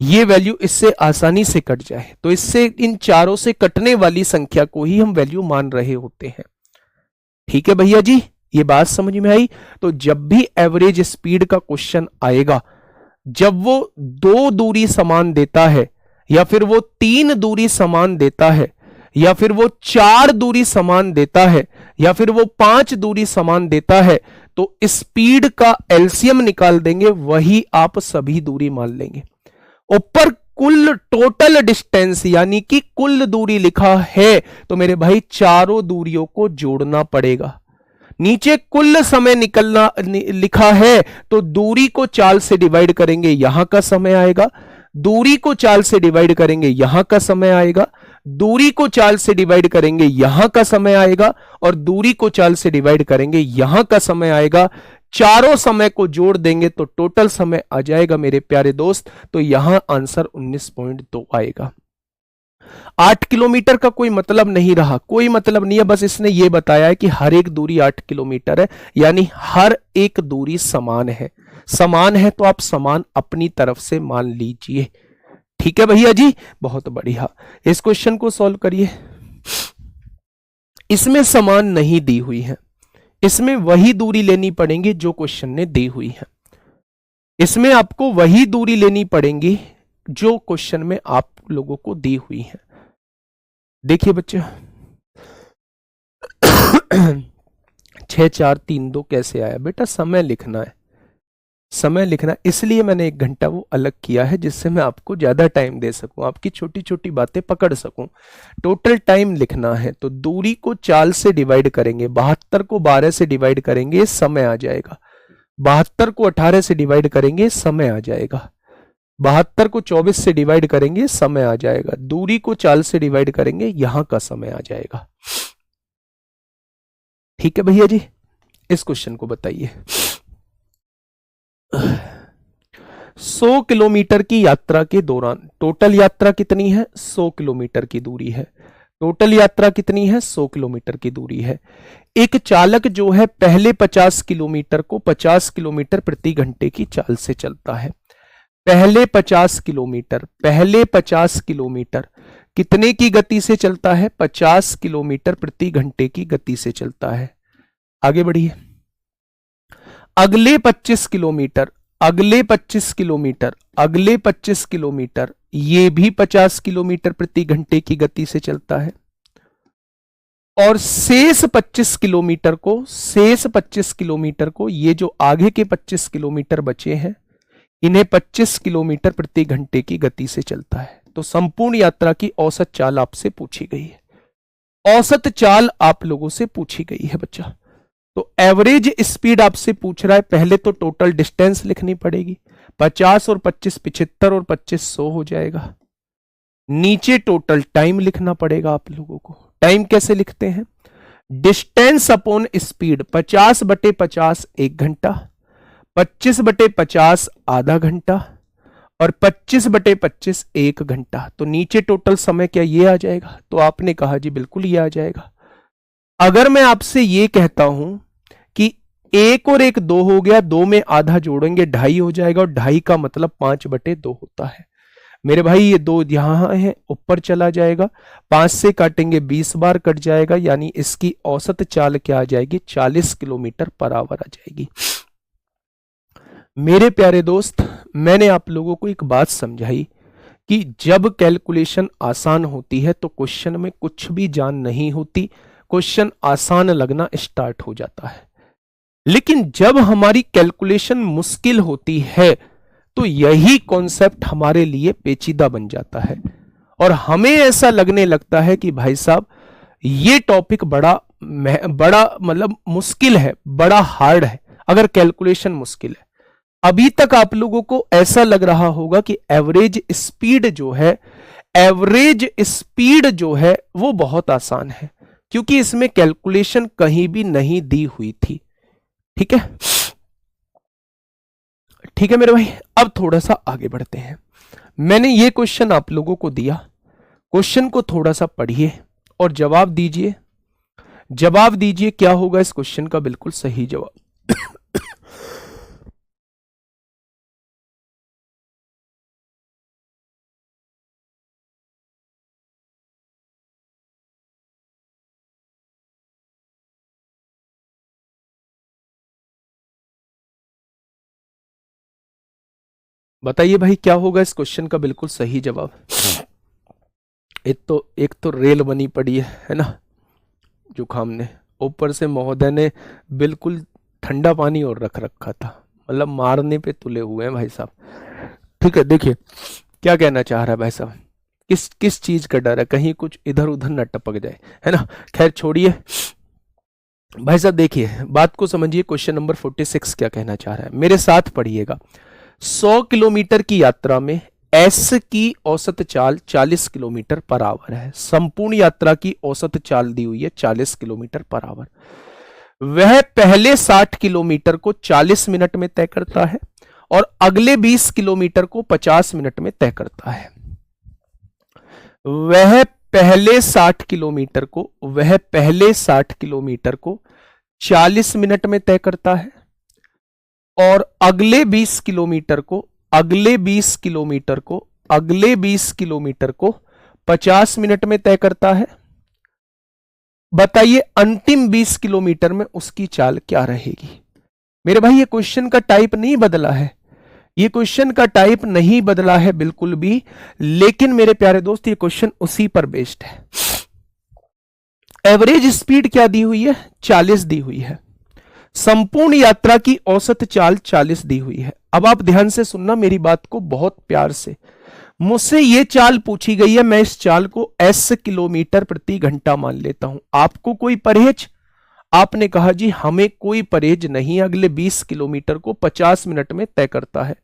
ये वैल्यू इससे आसानी से कट जाए। तो इससे इन चारों से कटने वाली संख्या को ही हम वैल्यू मान रहे होते हैं। ठीक है भैया जी, ये बात समझ में आई? तो जब भी एवरेज स्पीड का क्वेश्चन आएगा, जब वो 2 दूरी समान देता है या फिर वो 3 दूरी समान देता है या फिर वो 4 दूरी समान देता है या फिर वो 5 दूरी समान देता है, तो स्पीड का एलसीएम निकाल देंगे, वही आप सभी दूरी मान लेंगे। ऊपर कुल टोटल डिस्टेंस यानी कि कुल दूरी लिखा है तो मेरे भाई चारों दूरियों को जोड़ना पड़ेगा। नीचे कुल समय निकलना लिखा है तो दूरी को 4 से डिवाइड करेंगे, यहां का समय आएगा। दूरी को 4 से डिवाइड करेंगे, यहां का समय आएगा। दूरी को 4 से डिवाइड करेंगे, यहां का समय आएगा। और दूरी को 4 से डिवाइड करेंगे, यहां का समय आएगा। चारों समय को जोड़ देंगे तो टोटल समय आ जाएगा मेरे प्यारे दोस्त। तो यहां आंसर 19.2 आएगा। 8 किलोमीटर का कोई मतलब नहीं रहा, कोई मतलब नहीं है, बस इसने ये बताया है कि हर एक दूरी 8 किलोमीटर है, यानी हर एक दूरी समान है। समान है तो आप समान अपनी तरफ से मान लीजिए। ठीक है भैया जी, बहुत बढ़िया। इस क्वेश्चन को सॉल्व करिए। इसमें समान नहीं दी हुई है, इसमें वही दूरी लेनी पड़ेगी जो क्वेश्चन ने दी हुई है। इसमें आपको वही दूरी लेनी पड़ेगी जो क्वेश्चन में आप लोगों को दी हुई है। देखिए बच्चे 6 4 3 2 कैसे आया बेटा? समय लिखना है, समय लिखना, इसलिए मैंने 1 घंटा वो अलग किया है जिससे मैं आपको ज्यादा टाइम दे सकूं, आपकी छोटी छोटी बातें पकड़ सकूं। टोटल टाइम लिखना है तो दूरी को 4 से डिवाइड करेंगे, 72 को 12 से डिवाइड करेंगे, समय आ जाएगा। 72 को 18 से डिवाइड करेंगे, समय आ जाएगा। 72 को 24 से डिवाइड करेंगे, समय आ जाएगा। दूरी को 4 से डिवाइड करेंगे, यहां का समय आ जाएगा। ठीक है भैया जी, इस क्वेश्चन को बताइए। 100 किलोमीटर की यात्रा के दौरान टोटल यात्रा कितनी है? 100 किलोमीटर की दूरी है। टोटल यात्रा कितनी है? 100 किलोमीटर की दूरी है। एक चालक जो है पहले 50 किलोमीटर को 50 किलोमीटर प्रति घंटे की चाल से चलता है। पहले 50 किलोमीटर कितने की गति से चलता है? 50 किलोमीटर प्रति घंटे की गति से चलता है। आगे बढ़िए। अगले 25 किलोमीटर ये भी 50 किलोमीटर प्रति घंटे की गति से चलता है। और शेष 25 किलोमीटर को ये जो आगे के 25 किलोमीटर बचे हैं इन्हें 25 किलोमीटर प्रति घंटे की गति से चलता है। तो संपूर्ण यात्रा की औसत चाल आपसे पूछी गई है। औसत चाल आप लोगों से पूछी गई है बच्चा। तो एवरेज स्पीड आपसे पूछ रहा है, पहले तो टोटल डिस्टेंस लिखनी पड़ेगी। 50 और 25 75 और 25 100 हो जाएगा। नीचे टोटल टाइम लिखना पड़ेगा आप लोगों को। टाइम कैसे लिखते हैं? Distance upon speed. 50/50 1 घंटा, 25/50 आधा घंटा और 25/25 1 घंटा। तो नीचे टोटल समय क्या ये आ जाएगा? तो आपने कहा जी बिल्कुल ये आ जाएगा। अगर मैं आपसे ये कहता हूं कि 1 और 1 2 हो गया, 2 में आधा जोड़ेंगे 2.5 हो जाएगा और 2.5 का मतलब 5/2 होता है। मेरे भाई ये 2 यहां है, ऊपर चला जाएगा, 5 से काटेंगे 20 बार कट जाएगा, यानी इसकी औसत चाल क्या आ जाएगी? 40 किलोमीटर पर आवर आ जाएगी। मेरे प्यारे दोस्त, मैंने आप लोगों को एक बात समझाई कि जब कैलकुलेशन आसान होती है तो क्वेश्चन में कुछ भी जान नहीं होती, क्वेश्चन आसान लगना स्टार्ट हो जाता है। लेकिन जब हमारी कैलकुलेशन मुश्किल होती है तो यही कॉन्सेप्ट हमारे लिए पेचीदा बन जाता है और हमें ऐसा लगने लगता है कि भाई साहब ये टॉपिक बड़ा मतलब मुश्किल है, बड़ा हार्ड है अगर कैलकुलेशन मुश्किल है। अभी तक आप लोगों को ऐसा लग रहा होगा कि एवरेज स्पीड जो है वो बहुत आसान है, क्योंकि इसमें कैलकुलेशन कहीं भी नहीं दी हुई थी। ठीक है, ठीक है मेरे भाई। अब थोड़ा सा आगे बढ़ते हैं। मैंने ये क्वेश्चन आप लोगों को दिया, क्वेश्चन को थोड़ा सा पढ़िए और जवाब दीजिए। जवाब दीजिए क्या होगा इस क्वेश्चन का बिल्कुल सही जवाब। बताइए भाई क्या होगा इस क्वेश्चन का बिल्कुल सही जवाब। एक तो रेल बनी पड़ी है ना जुखाम ने, ऊपर से महोदय ने बिल्कुल ठंडा पानी और रख रखा था, मतलब मारने पे तुले हुए हैं भाई साहब। ठीक है, देखिए क्या कहना चाह रहा है भाई साहब? किस किस चीज का डर है, कहीं कुछ इधर उधर न टपक जाए, है ना? खैर छोड़िए भाई साहब, देखिए बात को समझिए। क्वेश्चन नंबर 46 क्या कहना चाह रहा है, मेरे साथ पढ़िएगा। 100 किलोमीटर की यात्रा में एस की औसत चाल 40 किलोमीटर पर आवर है। संपूर्ण यात्रा की औसत चाल दी हुई है 40 किलोमीटर पर आवर। वह पहले 60 किलोमीटर को 40 मिनट में तय करता है और अगले 20 किलोमीटर को 50 मिनट में तय करता है। वह पहले 60 किलोमीटर को 40 मिनट में तय करता है और अगले 20 किलोमीटर को 50 मिनट में तय करता है। बताइए अंतिम 20 किलोमीटर में उसकी चाल क्या रहेगी? मेरे भाई ये क्वेश्चन का टाइप नहीं बदला है, बिल्कुल भी। लेकिन मेरे प्यारे दोस्त ये क्वेश्चन उसी पर बेस्ड है। एवरेज स्पीड क्या दी हुई है? 40 दी हुई है। संपूर्ण यात्रा की औसत चाल 40 दी हुई है। अब आप ध्यान से सुनना मेरी बात को बहुत प्यार से। मुझसे ये चाल पूछी गई है, मैं इस चाल को एस किलोमीटर प्रति घंटा मान लेता हूं। आपको कोई परहेज? आपने कहा जी हमें कोई परहेज नहीं, अगले 20 किलोमीटर को 50 मिनट में तय करता है।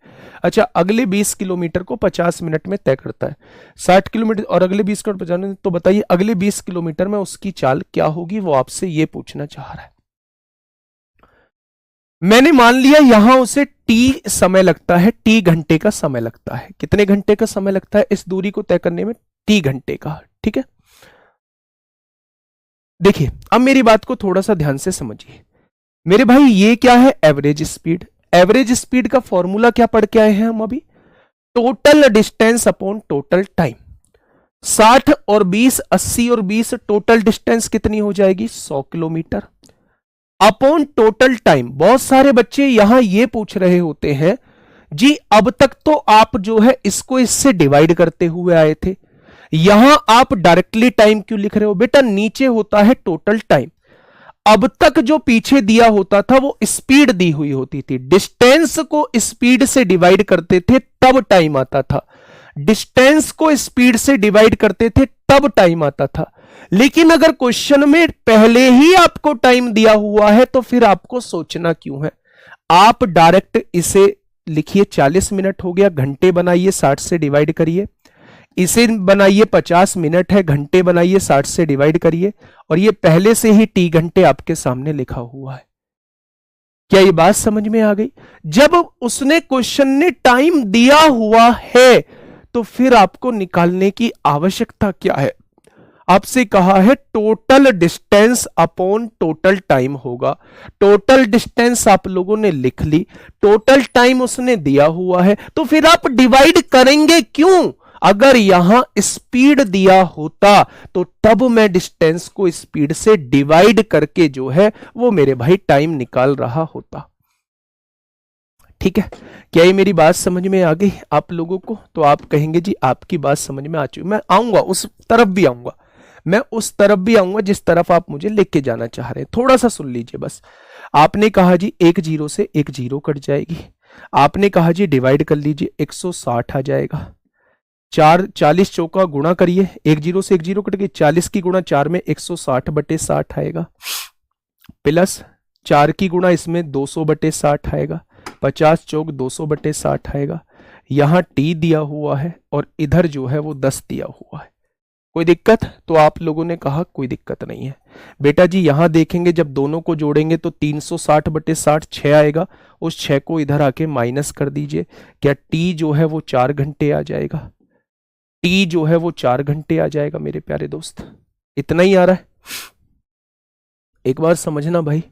अच्छा, अगले 20 किलोमीटर को 50 मिनट में तय करता है, 60 किलोमीटर और अगले 20 किलोमीटर 50 मिनट। तो बताइए अगले 20 किलोमीटर में उसकी चाल क्या होगी, वो आपसे ये पूछना चाह रहा है। मैंने मान लिया यहां उसे टी समय लगता है, टी घंटे का समय लगता है। कितने घंटे का समय लगता है इस दूरी को तय करने में? टी घंटे का। ठीक है, देखिए अब मेरी बात को थोड़ा सा ध्यान से समझिए मेरे भाई। ये क्या है? Average speed. एवरेज स्पीड का फॉर्मूला क्या पढ़ के आए हैं हम अभी? Total distance upon total time. 60 और 20, 80 और 20, टोटल डिस्टेंस कितनी हो जाएगी? 100 किलोमीटर अपॉन टोटल टाइम। बहुत सारे बच्चे यहां ये पूछ रहे होते हैं जी अब तक तो आप जो है इसको इससे डिवाइड करते हुए आए थे, यहां आप डायरेक्टली टाइम क्यों लिख रहे हो? बेटा नीचे होता है टोटल टाइम। अब तक जो पीछे दिया होता था वो स्पीड दी हुई होती थी, डिस्टेंस को स्पीड से डिवाइड करते थे तब टाइम आता था। डिस्टेंस को स्पीड से डिवाइड करते थे तब टाइम आता था। लेकिन अगर क्वेश्चन में पहले ही आपको टाइम दिया हुआ है तो फिर आपको सोचना क्यों है? आप डायरेक्ट इसे लिखिए 40 मिनट हो गया, घंटे बनाइए 60 से डिवाइड करिए, इसे बनाइए 50 मिनट है, घंटे बनाइए 60 से डिवाइड करिए, और ये पहले से ही टी घंटे आपके सामने लिखा हुआ है। क्या ये बात समझ में आ गई? जब उसने क्वेश्चन ने टाइम दिया हुआ है तो फिर आपको निकालने की आवश्यकता क्या है? आपसे कहा है total distance upon total time होगा। टोटल डिस्टेंस आप लोगों ने लिख ली, टोटल टाइम उसने दिया हुआ है, तो फिर आप डिवाइड करेंगे क्यों? अगर यहां स्पीड दिया होता तो तब मैं डिस्टेंस को स्पीड से डिवाइड करके जो है वो मेरे भाई टाइम निकाल रहा होता। ठीक है, क्या ये मेरी बात समझ में आ गई आप लोगों को? तो आप कहेंगे जी आपकी बात समझ में आ चुकी। मैं आऊंगा उस तरफ भी आऊंगा, मैं उस तरफ भी आऊंगा जिस तरफ आप मुझे लेके जाना चाह रहे हैं। थोड़ा सा सुन लीजिए बस। आपने कहा जी एक जीरो से एक जीरो कट जाएगी, आपने कहा जी डिवाइड कर लीजिए 160 आ जाएगा। 40 चौका गुणा करिए, एक जीरो से एक जीरो कट गई, 40 की गुणा 4 में 160/60 आएगा, प्लस 4 की गुणा इसमें 200/60 आएगा, 50 चौक 200/60 आएगा। यहां टी दिया हुआ है और इधर जो है वो 10 दिया हुआ है। कोई दिक्कत? तो आप लोगों ने कहा कोई दिक्कत नहीं है। बेटा जी यहां देखेंगे जब दोनों को जोड़ेंगे तो 360/60 6 आएगा, उस 6 को इधर आके माइनस कर दीजिए। क्या टी जो है वो 4 घंटे आ जाएगा? टी जो है वो 4 घंटे आ जाएगा मेरे प्यारे दोस्त। इतना ही आ रहा है? एक बार समझना भाई,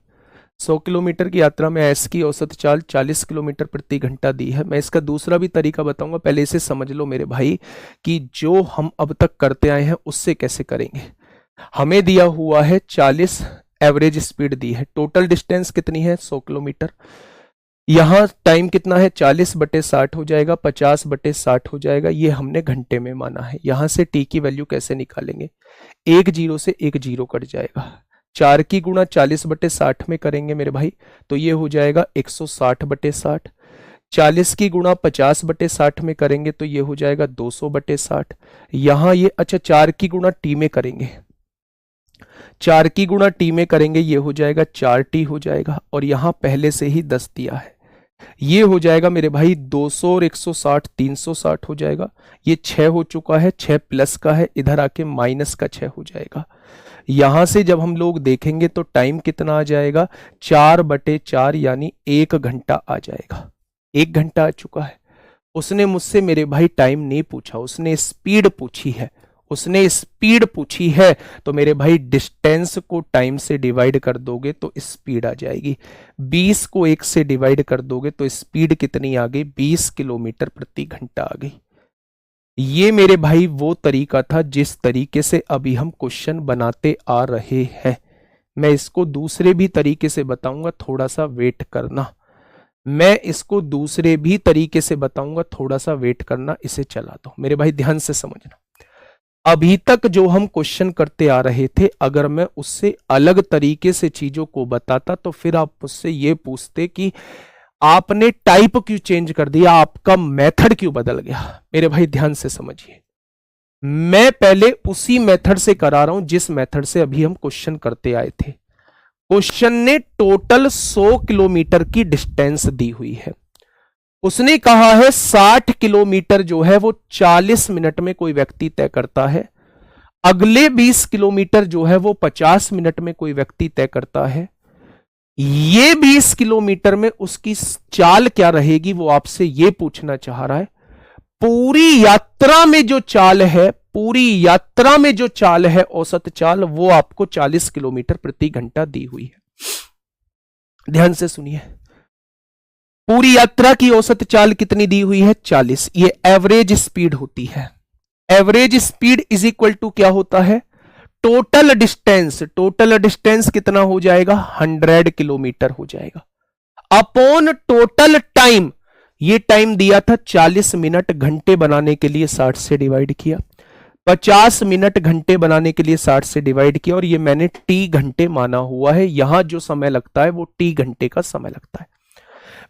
100 किलोमीटर की यात्रा में एस की औसत चाल 40 किलोमीटर प्रति घंटा दी है। मैं इसका दूसरा भी तरीका बताऊंगा, पहले इसे समझ लो मेरे भाई कि जो हम अब तक करते आए हैं उससे कैसे करेंगे। हमें दिया हुआ है 40 एवरेज स्पीड दी है, टोटल डिस्टेंस कितनी है 100 किलोमीटर, यहां टाइम कितना है 40/60 हो जाएगा, 50/60 हो जाएगा, ये हमने घंटे में माना है। यहां से टी की वैल्यू कैसे निकालेंगे? एक जीरो से एक जीरो कट जाएगा, 4 की गुणा 40/60 में करेंगे मेरे भाई तो ये हो जाएगा 160/60। 40 की गुणा 50/60 में करेंगे तो ये हो जाएगा 200/60। यहां ये अच्छा 4 की गुणा टी में करेंगे, 4 की गुणा टी में करेंगे, ये हो जाएगा 4t हो जाएगा, और यहां पहले से ही 10 दिया है, ये हो जाएगा मेरे भाई 200 और 160 360 हो जाएगा। ये 6 हो चुका है, 6 प्लस का है, इधर आके माइनस का 6 हो जाएगा। यहां से जब हम लोग देखेंगे तो टाइम कितना आ जाएगा, 4/4 यानी 1 घंटा आ जाएगा। 1 घंटा आ चुका है। उसने मुझसे मेरे भाई टाइम नहीं पूछा, उसने स्पीड पूछी है, उसने स्पीड पूछी है। तो मेरे भाई डिस्टेंस को टाइम से डिवाइड कर दोगे तो स्पीड आ जाएगी। 20 को 1 से डिवाइड कर दोगे तो स्पीड कितनी आ गई, 20 किलोमीटर प्रति घंटा आ गई। ये मेरे भाई वो तरीका था जिस तरीके से अभी हम क्वेश्चन बनाते आ रहे हैं। मैं इसको दूसरे भी तरीके से बताऊंगा, थोड़ा सा वेट करना। मैं इसको दूसरे भी तरीके से बताऊंगा, थोड़ा सा वेट करना। इसे चला दो मेरे भाई, ध्यान से समझना। अभी तक जो हम क्वेश्चन करते आ रहे थे, अगर मैं उससे अलग तरीके से चीजों को बताता तो फिर आप मुझसे ये पूछते कि आपने टाइप क्यों चेंज कर दिया, आपका मेथड क्यों बदल गया। मेरे भाई ध्यान से समझिए, मैं पहले उसी मेथड से करा रहा हूं जिस मेथड से अभी हम क्वेश्चन करते आए थे। क्वेश्चन ने टोटल 100 किलोमीटर की डिस्टेंस दी हुई है। उसने कहा है 60 किलोमीटर जो है वो 40 मिनट में कोई व्यक्ति तय करता है, अगले 20 किलोमीटर जो है वो 50 मिनट में कोई व्यक्ति तय करता है। ये 20 किलोमीटर में उसकी चाल क्या रहेगी वो आपसे ये पूछना चाह रहा है। पूरी यात्रा में जो चाल है, पूरी यात्रा में जो चाल है, औसत चाल, वो आपको 40 किलोमीटर प्रति घंटा दी हुई है। ध्यान से सुनिए, पूरी यात्रा की औसत चाल कितनी दी हुई है, 40। ये एवरेज स्पीड होती है। Average speed is equal to क्या होता है, टोटल डिस्टेंस। टोटल डिस्टेंस कितना हो जाएगा, 100 किलोमीटर हो जाएगा, अपॉन टोटल टाइम। ये टाइम दिया था 40 मिनट, घंटे बनाने के लिए 60 से डिवाइड किया, 50 मिनट घंटे बनाने के लिए 60 से डिवाइड किया, और ये मैंने टी घंटे माना हुआ है। यहां जो समय लगता है वो टी घंटे का समय लगता है।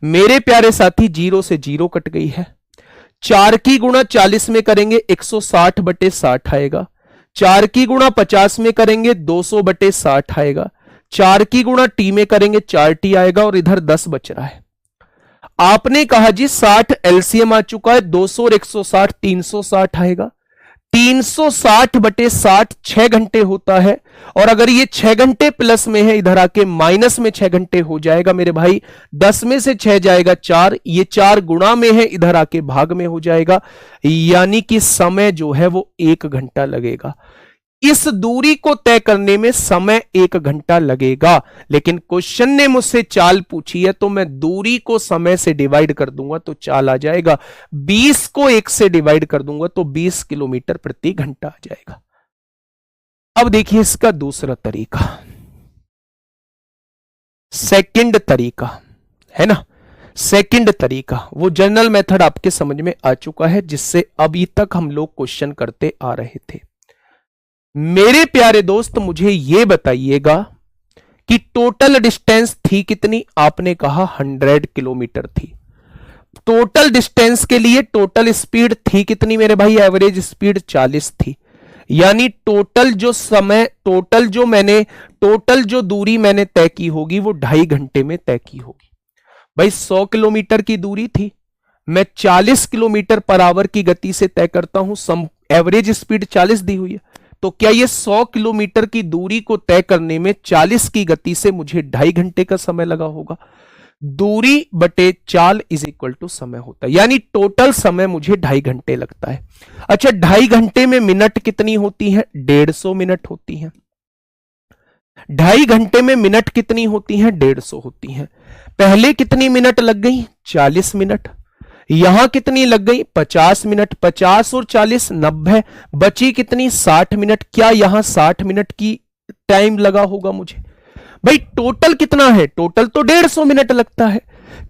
मेरे प्यारे साथी, 0 से 0 कट गई है। 4 की गुणा 40 में करेंगे 160/60 आएगा। 4 की गुणा 50 में करेंगे 200/60 आएगा। 4 की गुणा टी में करेंगे 4t आएगा, और इधर 10 बच रहा है। आपने कहा जी 60 एलसीएम आ चुका है, 200 और 160 360 आएगा। 360/60 6 घंटे होता है, और अगर ये 6 घंटे प्लस में है, इधर आके माइनस में 6 घंटे हो जाएगा मेरे भाई। 10 में से 6 जाएगा 4, ये 4 गुणा में है, इधर आके भाग में हो जाएगा, यानी कि समय जो है वो 1 घंटा लगेगा। इस दूरी को तय करने में समय 1 घंटा लगेगा, लेकिन क्वेश्चन ने मुझसे चाल पूछी है तो मैं दूरी को समय से डिवाइड कर दूंगा तो चाल आ जाएगा। 20 को 1 से डिवाइड कर दूंगा तो 20 किलोमीटर प्रति घंटा आ जाएगा। अब देखिए इसका दूसरा तरीका, सेकंड तरीका है ना। सेकंड तरीका वो जनरल मेथड आपके समझ में आ चुका है जिससे अभी तक हम लोग क्वेश्चन करते आ रहे थे। मेरे प्यारे दोस्त, मुझे यह बताइएगा कि टोटल डिस्टेंस थी कितनी। आपने कहा 100 किलोमीटर थी। टोटल डिस्टेंस के लिए टोटल स्पीड थी कितनी मेरे भाई, एवरेज स्पीड 40 थी। यानी टोटल जो समय, टोटल जो दूरी मैंने तय की होगी वो 2.5 घंटे में तय की होगी। भाई 100 किलोमीटर की दूरी थी, मैं 40 किलोमीटर पर आवर की गति से तय करता हूं, एवरेज स्पीड 40 दी हुई है, तो क्या ये 100 किलोमीटर की दूरी को तय करने में 40 की गति से मुझे 2.5 घंटे का समय लगा होगा। दूरी बटे चाल इज इक्वल टू समय होता है, यानी टोटल समय मुझे 2.5 घंटे लगता है। अच्छा, 2.5 घंटे में मिनट कितनी होती है, 150 मिनट होती है। 2.5 घंटे में मिनट कितनी होती है, 150 होती है। पहले कितनी मिनट लग गई, 40 मिनट। यहां कितनी लग गई, 50 मिनट। 50 और 40 90, बची कितनी, 60 मिनट। क्या यहां 60 मिनट की टाइम लगा होगा मुझे। भाई टोटल कितना है, टोटल तो 150 मिनट लगता है।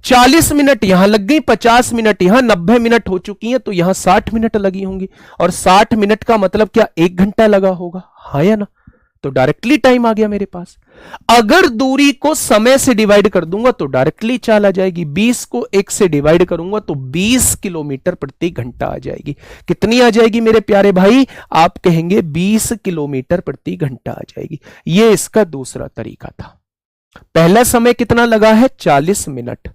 40 मिनट यहां लग गई, 50 मिनट यहां, 90 मिनट हो चुकी हैं, तो यहां 60 मिनट लगी होंगी। और 60 मिनट का मतलब क्या 1 घंटा लगा होगा, हाँ या ना। तो डायरेक्टली टाइम आ गया मेरे पास। अगर दूरी को समय से डिवाइड कर दूंगा तो डायरेक्टली चाल आ जाएगी। 20 को 1 से डिवाइड करूंगा तो 20 किलोमीटर प्रति घंटा आ जाएगी। कितनी आ जाएगी मेरे प्यारे भाई? आप कहेंगे 20 किलोमीटर प्रति घंटा आ जाएगी। यह इसका दूसरा तरीका था। पहला समय कितना लगा है? 40 मिनट।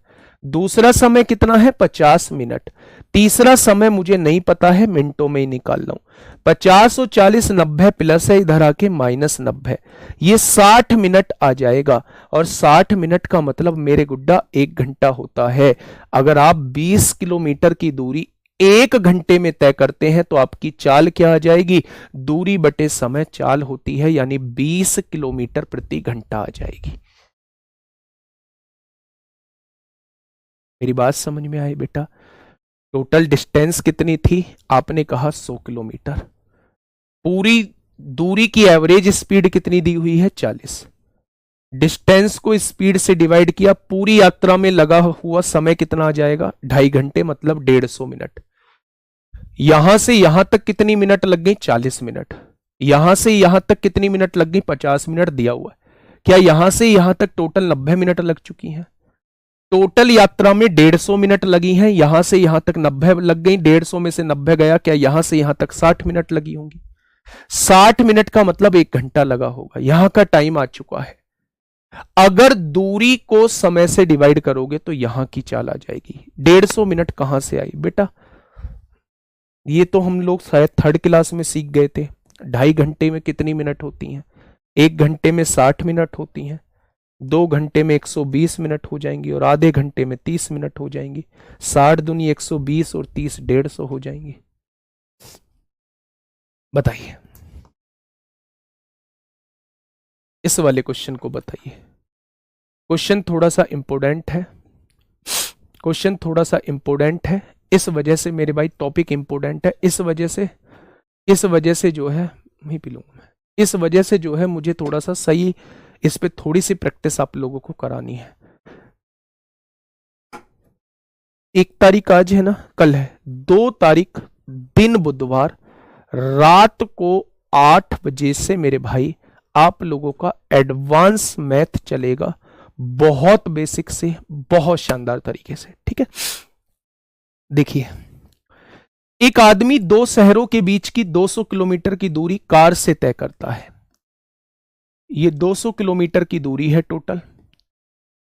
दूसरा समय कितना है? 50 मिनट। तीसरा समय मुझे नहीं पता है, मिनटों में ही निकाल रहा हूं। 50 और 40 90 प्लस है, इधर आके माइनस 90, ये 60 मिनट आ जाएगा। और 60 मिनट का मतलब मेरे गुड्डा 1 घंटा होता है। अगर आप 20 किलोमीटर की दूरी 1 घंटे में तय करते हैं तो आपकी चाल क्या आ जाएगी? दूरी बटे समय चाल होती है, यानी 20 किलोमीटर प्रति घंटा आ जाएगी। मेरी बात समझ में आई बेटा? टोटल डिस्टेंस कितनी थी? आपने कहा 100 किलोमीटर। पूरी दूरी की एवरेज स्पीड कितनी दी हुई है? 40। डिस्टेंस को स्पीड से डिवाइड किया, पूरी यात्रा में लगा हुआ समय कितना आ जाएगा? 2.5 घंटे, मतलब 150 मिनट। यहां से यहां तक कितनी मिनट लग गई? 40 मिनट। यहां से यहां तक कितनी मिनट लग गई? 50 मिनट दिया हुआ है। क्या यहां से यहां तक टोटल 90 मिनट लग चुकी हैं? टोटल यात्रा में 150 मिनट लगी हैं, यहां से यहां तक 90 लग गई। 150 में से 90 गया, क्या यहां से यहां तक 60 मिनट लगी होंगी? 60 मिनट का मतलब 1 घंटा लगा होगा। यहां का टाइम आ चुका है। अगर दूरी को समय से डिवाइड करोगे तो यहां की चाल आ जाएगी। 150 मिनट कहां से आई बेटा? ये तो हम लोग शायद 3rd क्लास में सीख गए थे। 2.5 घंटे में कितनी मिनट होती हैं? 1 घंटे में 60 मिनट होती हैं। 2 घंटे में 120 मिनट हो जाएंगी और आधे घंटे में 30 मिनट हो जाएंगी। 60 दूनी 120 और 30 150 हो जाएंगी। बताइए, इस वाले क्वेश्चन को बताइए। क्वेश्चन थोड़ा सा इंपोर्टेंट है, क्वेश्चन थोड़ा सा इंपोर्टेंट है। इस वजह से मेरे भाई टॉपिक इंपोर्टेंट है। इस वजह से जो है, नहीं पी लूंगा मैं, इस वजह से जो है मुझे थोड़ा सा सही इस पे थोड़ी सी प्रैक्टिस आप लोगों को करानी है। 1 तारीख आज है ना, कल है। 2 तारीख दिन बुधवार रात को 8 बजे से मेरे भाई आप लोगों का एडवांस मैथ चलेगा, बहुत बेसिक से बहुत शानदार तरीके से। ठीक है, देखिए, एक आदमी 2 शहरों के बीच की 200 किलोमीटर की दूरी कार से तय करता है। ये 200 किलोमीटर की दूरी है टोटल,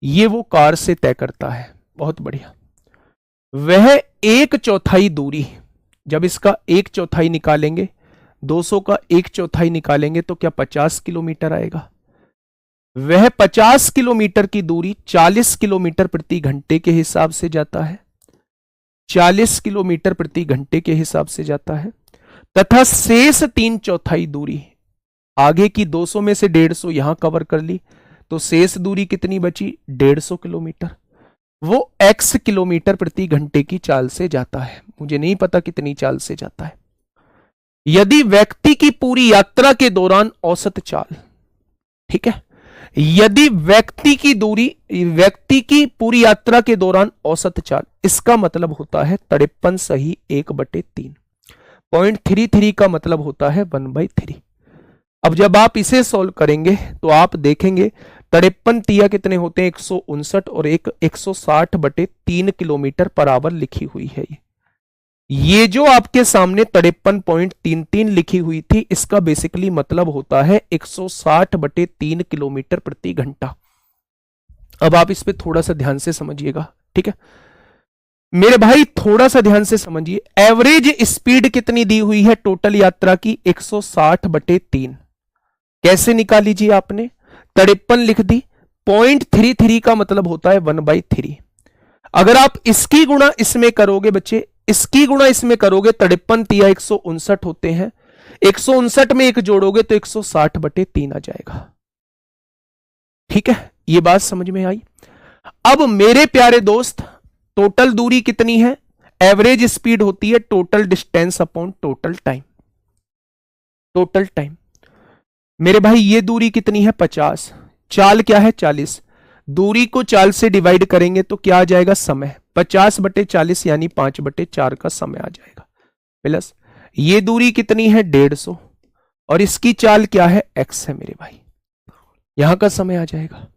ये वो कार से तय करता है। बहुत बढ़िया। वह 1/4 दूरी, जब इसका 1/4 निकालेंगे, 200 का 1/4 निकालेंगे तो क्या 50 किलोमीटर आएगा। वह 50 किलोमीटर की दूरी 40 किलोमीटर प्रति घंटे के हिसाब से जाता है। 40 किलोमीटर प्रति घंटे के हिसाब से जाता है, तथा शेष 3/4 दूरी, आगे की 200 में से 150 यहां कवर कर ली, तो शेष दूरी कितनी बची? 150 किलोमीटर। वो x किलोमीटर प्रति घंटे की चाल से जाता है। मुझे नहीं पता कितनी चाल से जाता है। यदि व्यक्ति की पूरी यात्रा के दौरान औसत चाल, ठीक है, यदि व्यक्ति की पूरी यात्रा के दौरान औसत चाल, इसका मतलब होता है 53 सही 1/3। 0.33 का मतलब होता है 1/3। अब जब आप इसे सॉल्व करेंगे तो आप देखेंगे 53 तिया कितने होते हैं? 159 और एक 160/3 किलोमीटर पर आवर लिखी हुई है। ये जो आपके सामने 53.33 लिखी हुई थी, इसका बेसिकली मतलब होता है 160/3 किलोमीटर प्रति घंटा। अब आप इस पे थोड़ा सा ध्यान से समझिएगा। ठीक है मेरे भाई, थोड़ा सा ध्यान से समझिए। एवरेज स्पीड कितनी दी हुई है टोटल यात्रा की? 160/3। कैसे निकाली जी आपने? 53 लिख दी, 0.33 का मतलब होता है 1/3। अगर आप इसकी गुणा इसमें करोगे बच्चे, इसकी गुणा इसमें करोगे, 53 तिया 159 होते हैं, 159 में 1 जोड़ोगे तो 160/3 आ जाएगा। ठीक है, ये बात समझ में आई। अब मेरे प्यारे दोस्त, टोटल दूरी कितनी है? एवरेज स्पीड होती है total distance upon total time. Total time मेरे भाई, ये दूरी कितनी है? 50। चाल क्या है? 40। दूरी को चाल से डिवाइड करेंगे तो क्या आ जाएगा? समय। 50/40 यानी 5/4 का समय आ जाएगा। प्लस ये दूरी कितनी है? 150। और इसकी चाल क्या है, x है मेरे भाई। यहां का समय आ जाएगा।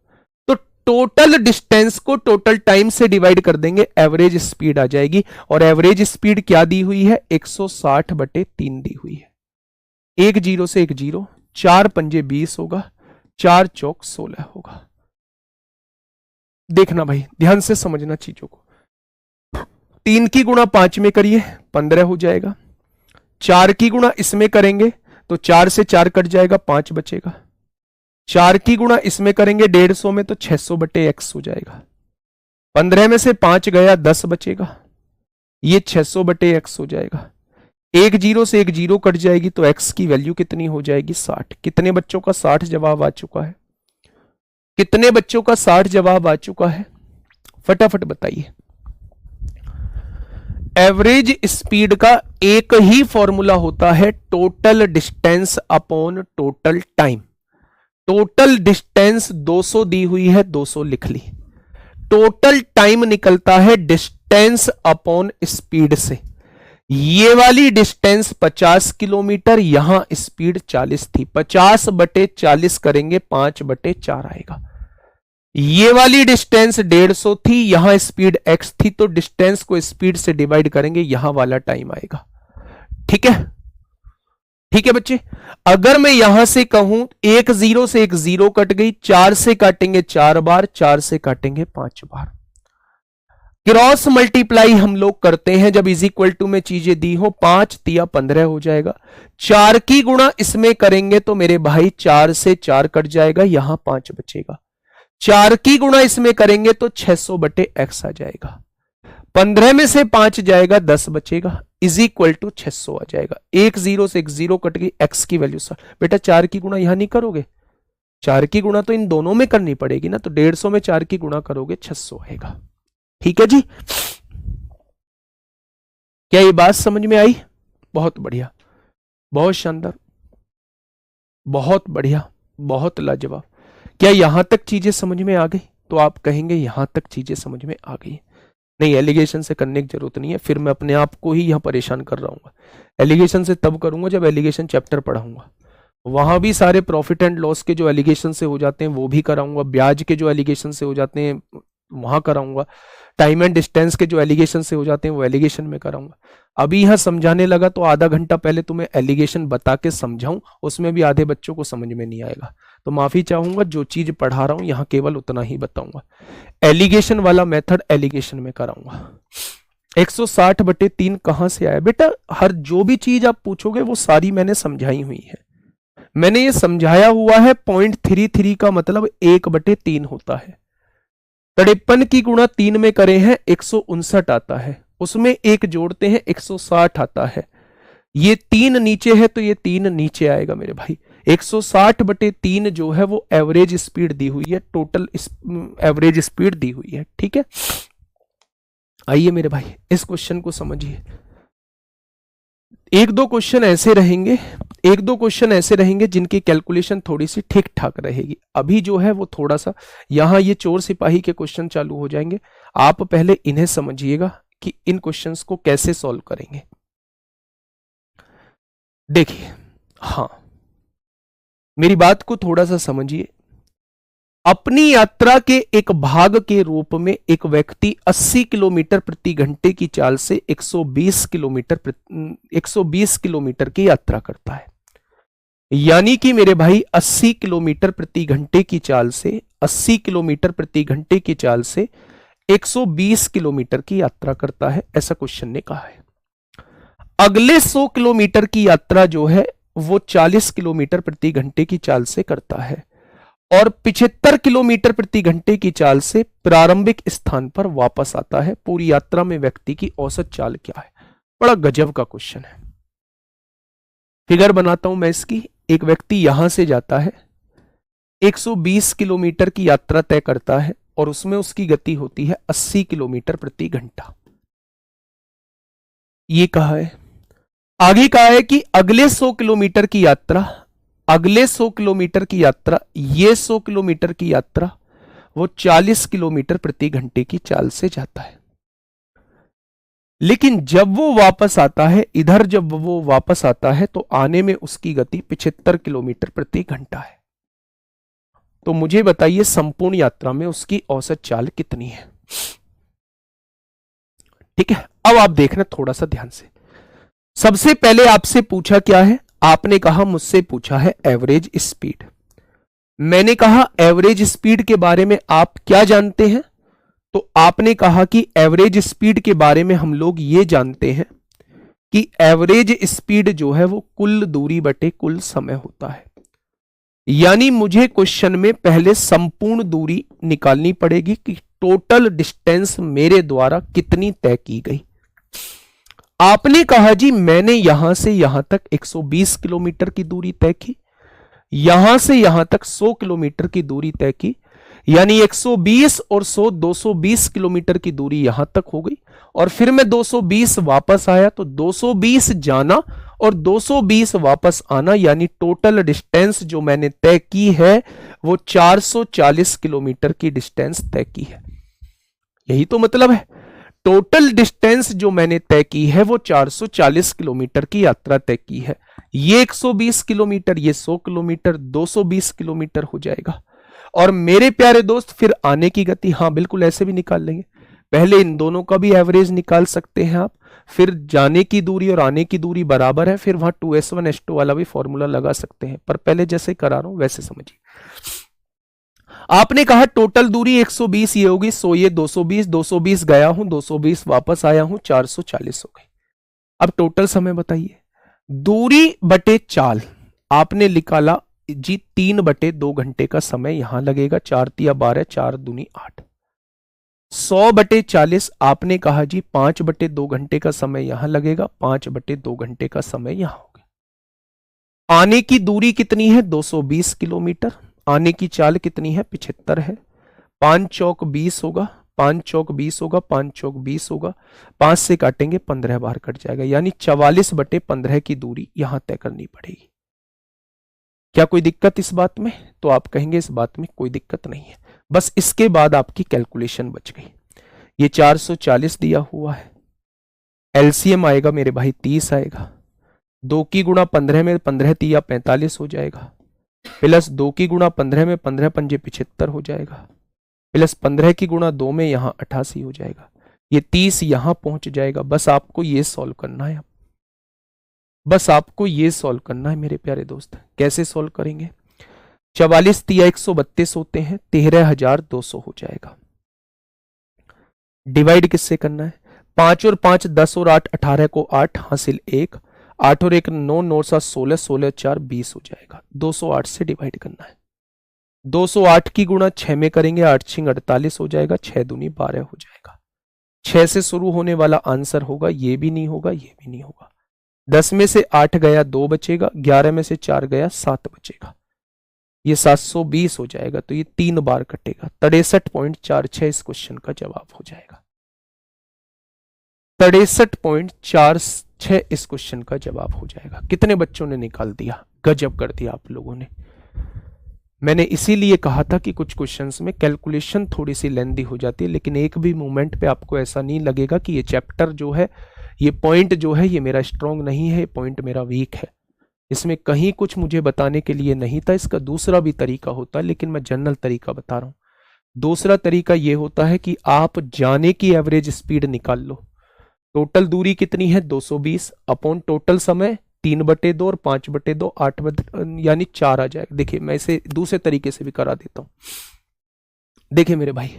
तो टोटल डिस्टेंस को टोटल टाइम से डिवाइड कर देंगे, एवरेज स्पीड आ जाएगी। और एवरेज स्पीड क्या दी हुई है, 160/3 दी हुई है। एक जीरो से एक जीरो, 4 पंजे 20 होगा, 4 चौक 16 होगा। देखना भाई, ध्यान से समझना चीजों को। 3 की गुणा 5 में करिए, 15 हो जाएगा। 4 की गुणा इसमें करेंगे तो 4 से 4 कट जाएगा, 5 बचेगा। 4 की गुणा इसमें करेंगे 150 में तो 600/x हो जाएगा। 15 में से 5 गया, 10 बचेगा, ये 600/x हो जाएगा। एक जीरो से एक जीरो कट जाएगी तो x की वैल्यू कितनी हो जाएगी, 60। कितने बच्चों का 60 जवाब आ चुका है, कितने बच्चों का 60 जवाब आ चुका है, फटाफट बताइए। एवरेज स्पीड का एक ही फॉर्मूला होता है, total distance upon total time. Total distance 200 दी हुई है, 200 लिख ली। टोटल टाइम निकलता है डिस्टेंस अपॉन स्पीड से। ये वाली डिस्टेंस 50 किलोमीटर, यहां स्पीड 40 थी, 50/40 करेंगे 5/4 आएगा। ये वाली डिस्टेंस 150 थी, यहां स्पीड x थी, तो डिस्टेंस को स्पीड से डिवाइड करेंगे, यहां वाला टाइम आएगा। ठीक है, ठीक है बच्चे। अगर मैं यहां से कहूं, एक जीरो से एक जीरो कट गई, 4 से काटेंगे 4 बार, 4 से काटेंगे 5 बार। क्रॉस मल्टीप्लाई हम लोग करते हैं जब इज इक्वल टू में चीजें दी हो, 5 तिया 15 हो जाएगा। 4 की गुणा इसमें करेंगे तो मेरे भाई 4 से 4 कट जाएगा, यहां 5 बचेगा। 4 की गुणा इसमें करेंगे तो 600/x आ जाएगा। 15 में से 5 जाएगा, 10 बचेगा, इज इक्वल टू 600 आ जाएगा। एक जीरो से एक जीरो कट गई, x की वैल्यू बेटा 4 की गुणा यहां नहीं करोगे, 4 की गुणा तो इन दोनों में करनी पड़ेगी ना, तो 150 में 4 की गुणा करोगे 600 आएगा। ठीक है जी, क्या ये बात समझ में आई? बहुत बढ़िया, बहुत शानदार, बहुत बढ़िया, बहुत लाजवाब। क्या यहां तक चीजें समझ में आ गई? तो आप कहेंगे यहां तक चीजें समझ में आ गई। नहीं, एलिगेशन से करने की जरूरत नहीं है, फिर मैं अपने आप को ही यहां परेशान कर रहा हूँ। एलिगेशन से तब करूंगा जब एलिगेशन चैप्टर पढ़ाऊंगा, वहां भी सारे प्रॉफिट एंड लॉस के जो एलिगेशन से हो जाते हैं वो भी कराऊंगा, ब्याज के जो एलिगेशन से हो जाते हैं वहां कराऊंगा, टाइम एंड डिस्टेंस के जो एलिगेशन से हो जाते हैं वो एलिगेशन में कराऊंगा। अभी यहां समझाने लगा तो आधा घंटा पहले तुम्हें एलिगेशन बता के समझाऊं, उसमें भी आधे बच्चों को समझ में नहीं आएगा, तो माफी चाहूंगा। जो चीज पढ़ा रहा हूं यहां केवल उतना ही बताऊंगा। एलिगेशन वाला मेथड एलिगेशन में कराऊंगा। 160/3 कहां से आया बेटा? हर जो भी चीज आप पूछोगे वो सारी मैंने समझाई हुई है। मैंने ये समझाया हुआ है 0.33 का मतलब 1/3 होता है। 53 की गुणा 3 में करे हैं 159 आता है, उसमें एक जोड़ते हैं 160 आता है। ये 3 नीचे है तो ये 3 नीचे आएगा मेरे भाई। 160/3 जो है वो एवरेज स्पीड दी हुई है, टोटल एवरेज स्पीड दी हुई है। ठीक है, आइए मेरे भाई इस क्वेश्चन को समझिए। एक दो क्वेश्चन ऐसे रहेंगे जिनकी कैलकुलेशन थोड़ी सी ठीक ठाक रहेगी। अभी जो है वो थोड़ा सा यहां ये चोर सिपाही के क्वेश्चन चालू हो जाएंगे, आप पहले इन्हें समझिएगा कि इन क्वेश्चंस को कैसे सॉल्व करेंगे। देखिए, हाँ मेरी बात को थोड़ा सा समझिए। अपनी यात्रा के एक भाग के रूप में एक व्यक्ति 80 किलोमीटर प्रति घंटे की चाल से 120 किलोमीटर की यात्रा करता है। यानी कि मेरे भाई 80 किलोमीटर प्रति घंटे की चाल से 80 किलोमीटर प्रति घंटे की चाल से 120 किलोमीटर की यात्रा करता है, ऐसा क्वेश्चन ने कहा है। अगले 100 किलोमीटर की यात्रा जो है वो 40 किलोमीटर प्रति घंटे की चाल से करता है और 75 किलोमीटर प्रति घंटे की चाल से प्रारंभिक स्थान पर वापस आता है। पूरी यात्रा में व्यक्ति की औसत चाल क्या है? बड़ा गजब का क्वेश्चन है। फिगर बनाता हूं मैं इसकी। एक व्यक्ति यहां से जाता है, 120 किलोमीटर की यात्रा तय करता है और उसमें उसकी गति होती है 80 किलोमीटर प्रति घंटा। ये कहा है। आगे कहा है कि अगले 100 किलोमीटर की यात्रा, ये 100 किलोमीटर की यात्रा वो 40 किलोमीटर प्रति घंटे की चाल से जाता है। लेकिन जब वो वापस आता है इधर, जब वो वापस आता है तो आने में उसकी गति 75 किलोमीटर प्रति घंटा है। तो मुझे बताइए संपूर्ण यात्रा में उसकी औसत चाल कितनी है। ठीक है, अब आप देखना थोड़ा सा ध्यान से। सबसे पहले आपसे पूछा क्या है, आपने कहा मुझसे पूछा है एवरेज स्पीड। मैंने कहा एवरेज स्पीड के बारे में आप क्या जानते हैं, तो आपने कहा कि एवरेज स्पीड के बारे में हम लोग ये जानते हैं कि एवरेज स्पीड जो है वो कुल दूरी बटे कुल समय होता है। यानी मुझे क्वेश्चन में पहले संपूर्ण दूरी निकालनी पड़ेगी कि टोटल डिस्टेंस मेरे द्वारा कितनी तय की गई। आपने कहा जी मैंने यहां से यहां तक 120 किलोमीटर की दूरी तय की, यहां से यहां तक 100 किलोमीटर की दूरी तय की, यानी 120 और 100 220 किलोमीटर की दूरी यहां तक हो गई। और फिर मैं 220 वापस आया तो 220 जाना और 220 वापस आना, यानी टोटल डिस्टेंस जो मैंने तय की है वो 440 किलोमीटर की डिस्टेंस तय की है। यही तो मतलब है, टोटल डिस्टेंस जो मैंने तय की है वो 440 किलोमीटर की यात्रा तय की है। ये 120 किलोमीटर, ये 100 किलोमीटर, 220 किलोमीटर हो जाएगा। और मेरे प्यारे दोस्त फिर आने की गति, हाँ बिल्कुल ऐसे भी निकाल लेंगे। पहले इन दोनों का भी एवरेज निकाल सकते हैं आप, फिर जाने की दूरी और आने की दूरी बराबर है, फिर वहां 2s1s2 वाला भी फॉर्मूला लगा सकते हैं, पर पहले जैसे करा रहा हूं वैसे समझिए। आपने कहा टोटल दूरी 120 ये होगी, 100 ये 220, 220 गया हूं, 220 वापस आया हूं, 440 हो गई। अब टोटल समय बताइए, दूरी बटे चाल आपने निकाला जी 3/2 घंटे का समय यहां लगेगा, 4 तिया 12, 4 दूनी 8। 100/40 आपने कहा जी 5/2 घंटे का समय यहां लगेगा, 5/2 घंटे का समय यहां होगा। आने की दूरी कितनी है 220 किलोमीटर, आने की चाल कितनी है 75 है, 5 चौक 20 होगा, 5 चौक 20 होगा, 5 चौक 20 होगा, 5 से काटेंगे 15 बार कट जाएगा, यानी 44/15 की दूरी यहां तय करनी पड़ेगी। क्या कोई दिक्कत इस बात में? तो आप कहेंगे इस बात में कोई दिक्कत नहीं है, बस इसके बाद आपकी कैलकुलेशन बच गई। ये 440 दिया हुआ है, एलसीएम आएगा मेरे भाई 30 आएगा, 2 की गुणा 15 में 15 तिया 45 हो जाएगा, प्लस 2 की गुणा 15 में 15 पंजे 75 हो जाएगा, प्लस 15 की गुणा 2 में यहां 88 हो जाएगा, ये 30 यहां पहुंच जाएगा। बस आपको ये सॉल्व करना है, बस आपको ये सॉल्व करना है मेरे प्यारे दोस्त। कैसे सॉल्व करेंगे, 44 तिया 132 होते हैं, 13,200 हो जाएगा। डिवाइड किससे करना है, 5 और 5 10 और 8 18 को 8 हासिल 1, 8 और 1 9 9 7 16 16 4 20 हो जाएगा। 208 से डिवाइड करना है, 208 की गुणा 6 में करेंगे, 8 6 48 हो जाएगा, 6 दूनी 12 हो जाएगा। 6 से शुरू होने वाला आंसर होगा, ये भी नहीं होगा, ये भी नहीं होगा। 10 में से 8 गया 2 बचेगा, 11 में से 4 गया 7 बचेगा, ये 720 हो जाएगा। तो ये 3 बार कटेगा, 63.46 इस क्वेश्चन का जवाब हो जाएगा। 63.46 इस क्वेश्चन का जवाब हो जाएगा। कितने बच्चों ने निकाल दिया, गजब कर दिया आप लोगों ने। मैंने इसीलिए कहा था कि कुछ क्वेश्चंस में कैलकुलेशन थोड़ी सी लेंदी हो जाती है, लेकिन एक भी मोमेंट पे आपको ऐसा नहीं लगेगा कि ये चैप्टर जो है, ये पॉइंट जो है ये मेरा स्ट्रांग नहीं है, ये पॉइंट मेरा वीक है। इसमें कहीं कुछ मुझे बताने के लिए नहीं था। इसका दूसरा भी तरीका होता है, लेकिन मैं जनरल तरीका बता रहा हूं। दूसरा तरीका ये होता है कि आप जाने की एवरेज स्पीड निकाल लो, टोटल दूरी कितनी है 220 अपॉन टोटल समय 3/2 और 5/2 8 यानी 4 आ जाएगा। देखिए मैं इसे दूसरे तरीके से भी करा देता हूं। देखिए मेरे भाई,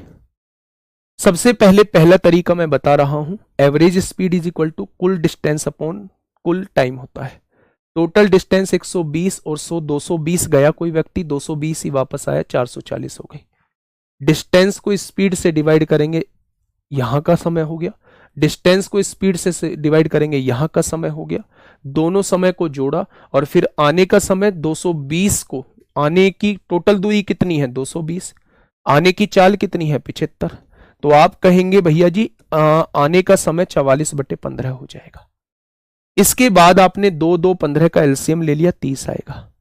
सबसे पहले पहला तरीका मैं बता रहा हूं, average speed is equal to कुल डिस्टेंस अपॉन कुल टाइम होता है। टोटल डिस्टेंस 120 और 100 220 गया कोई व्यक्ति, 220 ही वापस आया, 440 हो गई। डिस्टेंस को स्पीड से डिवाइड करेंगे, यहां का समय हो गया। डिस्टेंस को स्पीड से डिवाइड करेंगे, यहां का समय हो गया। दोनों समय को जोड़ा और फिर आने का समय 220 को, आने की टोटल दूरी कितनी है 220, आने की चाल कितनी है 75। तो आप कहेंगे भैया जी आने का समय 44/15 हो जाएगा। इसके बाद आपने 2 2 15 का एलसीएम ले लिया, 30 आएगा।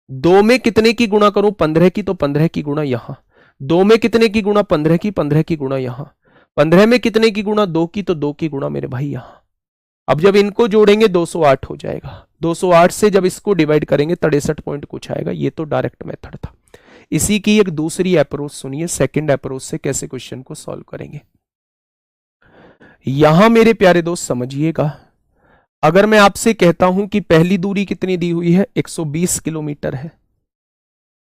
2 में कितने की गुणा करूं 15 की, तो 15 की गुणा यहां, 2 में कितने की गुणा 15 की, 15 की गुणा यहां, 15 में कितने की गुणा, 2 की, तो 2 की गुणा मेरे भाई यहां। अब जब इनको जोड़ेंगे 208 हो जाएगा, 208 से जब इसको डिवाइड करेंगे 63 पॉइंट कुछ आएगा। ये तो डायरेक्ट मेथड था। इसी की एक दूसरी अप्रोच सुनिए, सेकंड अप्रोच से कैसे क्वेश्चन को सॉल्व करेंगे। यहां मेरे प्यारे दोस्त समझिएगा, अगर मैं आपसे कहता हूं कि पहली दूरी कितनी दी हुई है, 120 किलोमीटर है,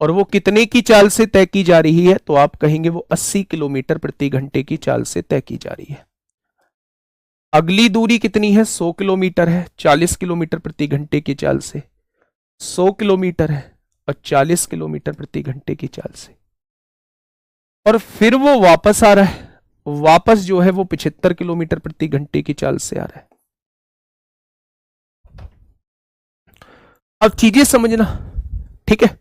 और वो कितने की चाल से तय की जा रही है, तो आप कहेंगे वो 80 किलोमीटर प्रति घंटे की चाल से तय की जा रही है। अगली दूरी कितनी है, 100 किलोमीटर है, 40 किलोमीटर प्रति घंटे की चाल से। 100 किलोमीटर है और 40 किलोमीटर प्रति घंटे की चाल से, और फिर वो वापस आ रहा है, वापस जो है वो 75 किलोमीटर प्रति घंटे की चाल से आ रहा है। अब चीजें समझना, ठीक है।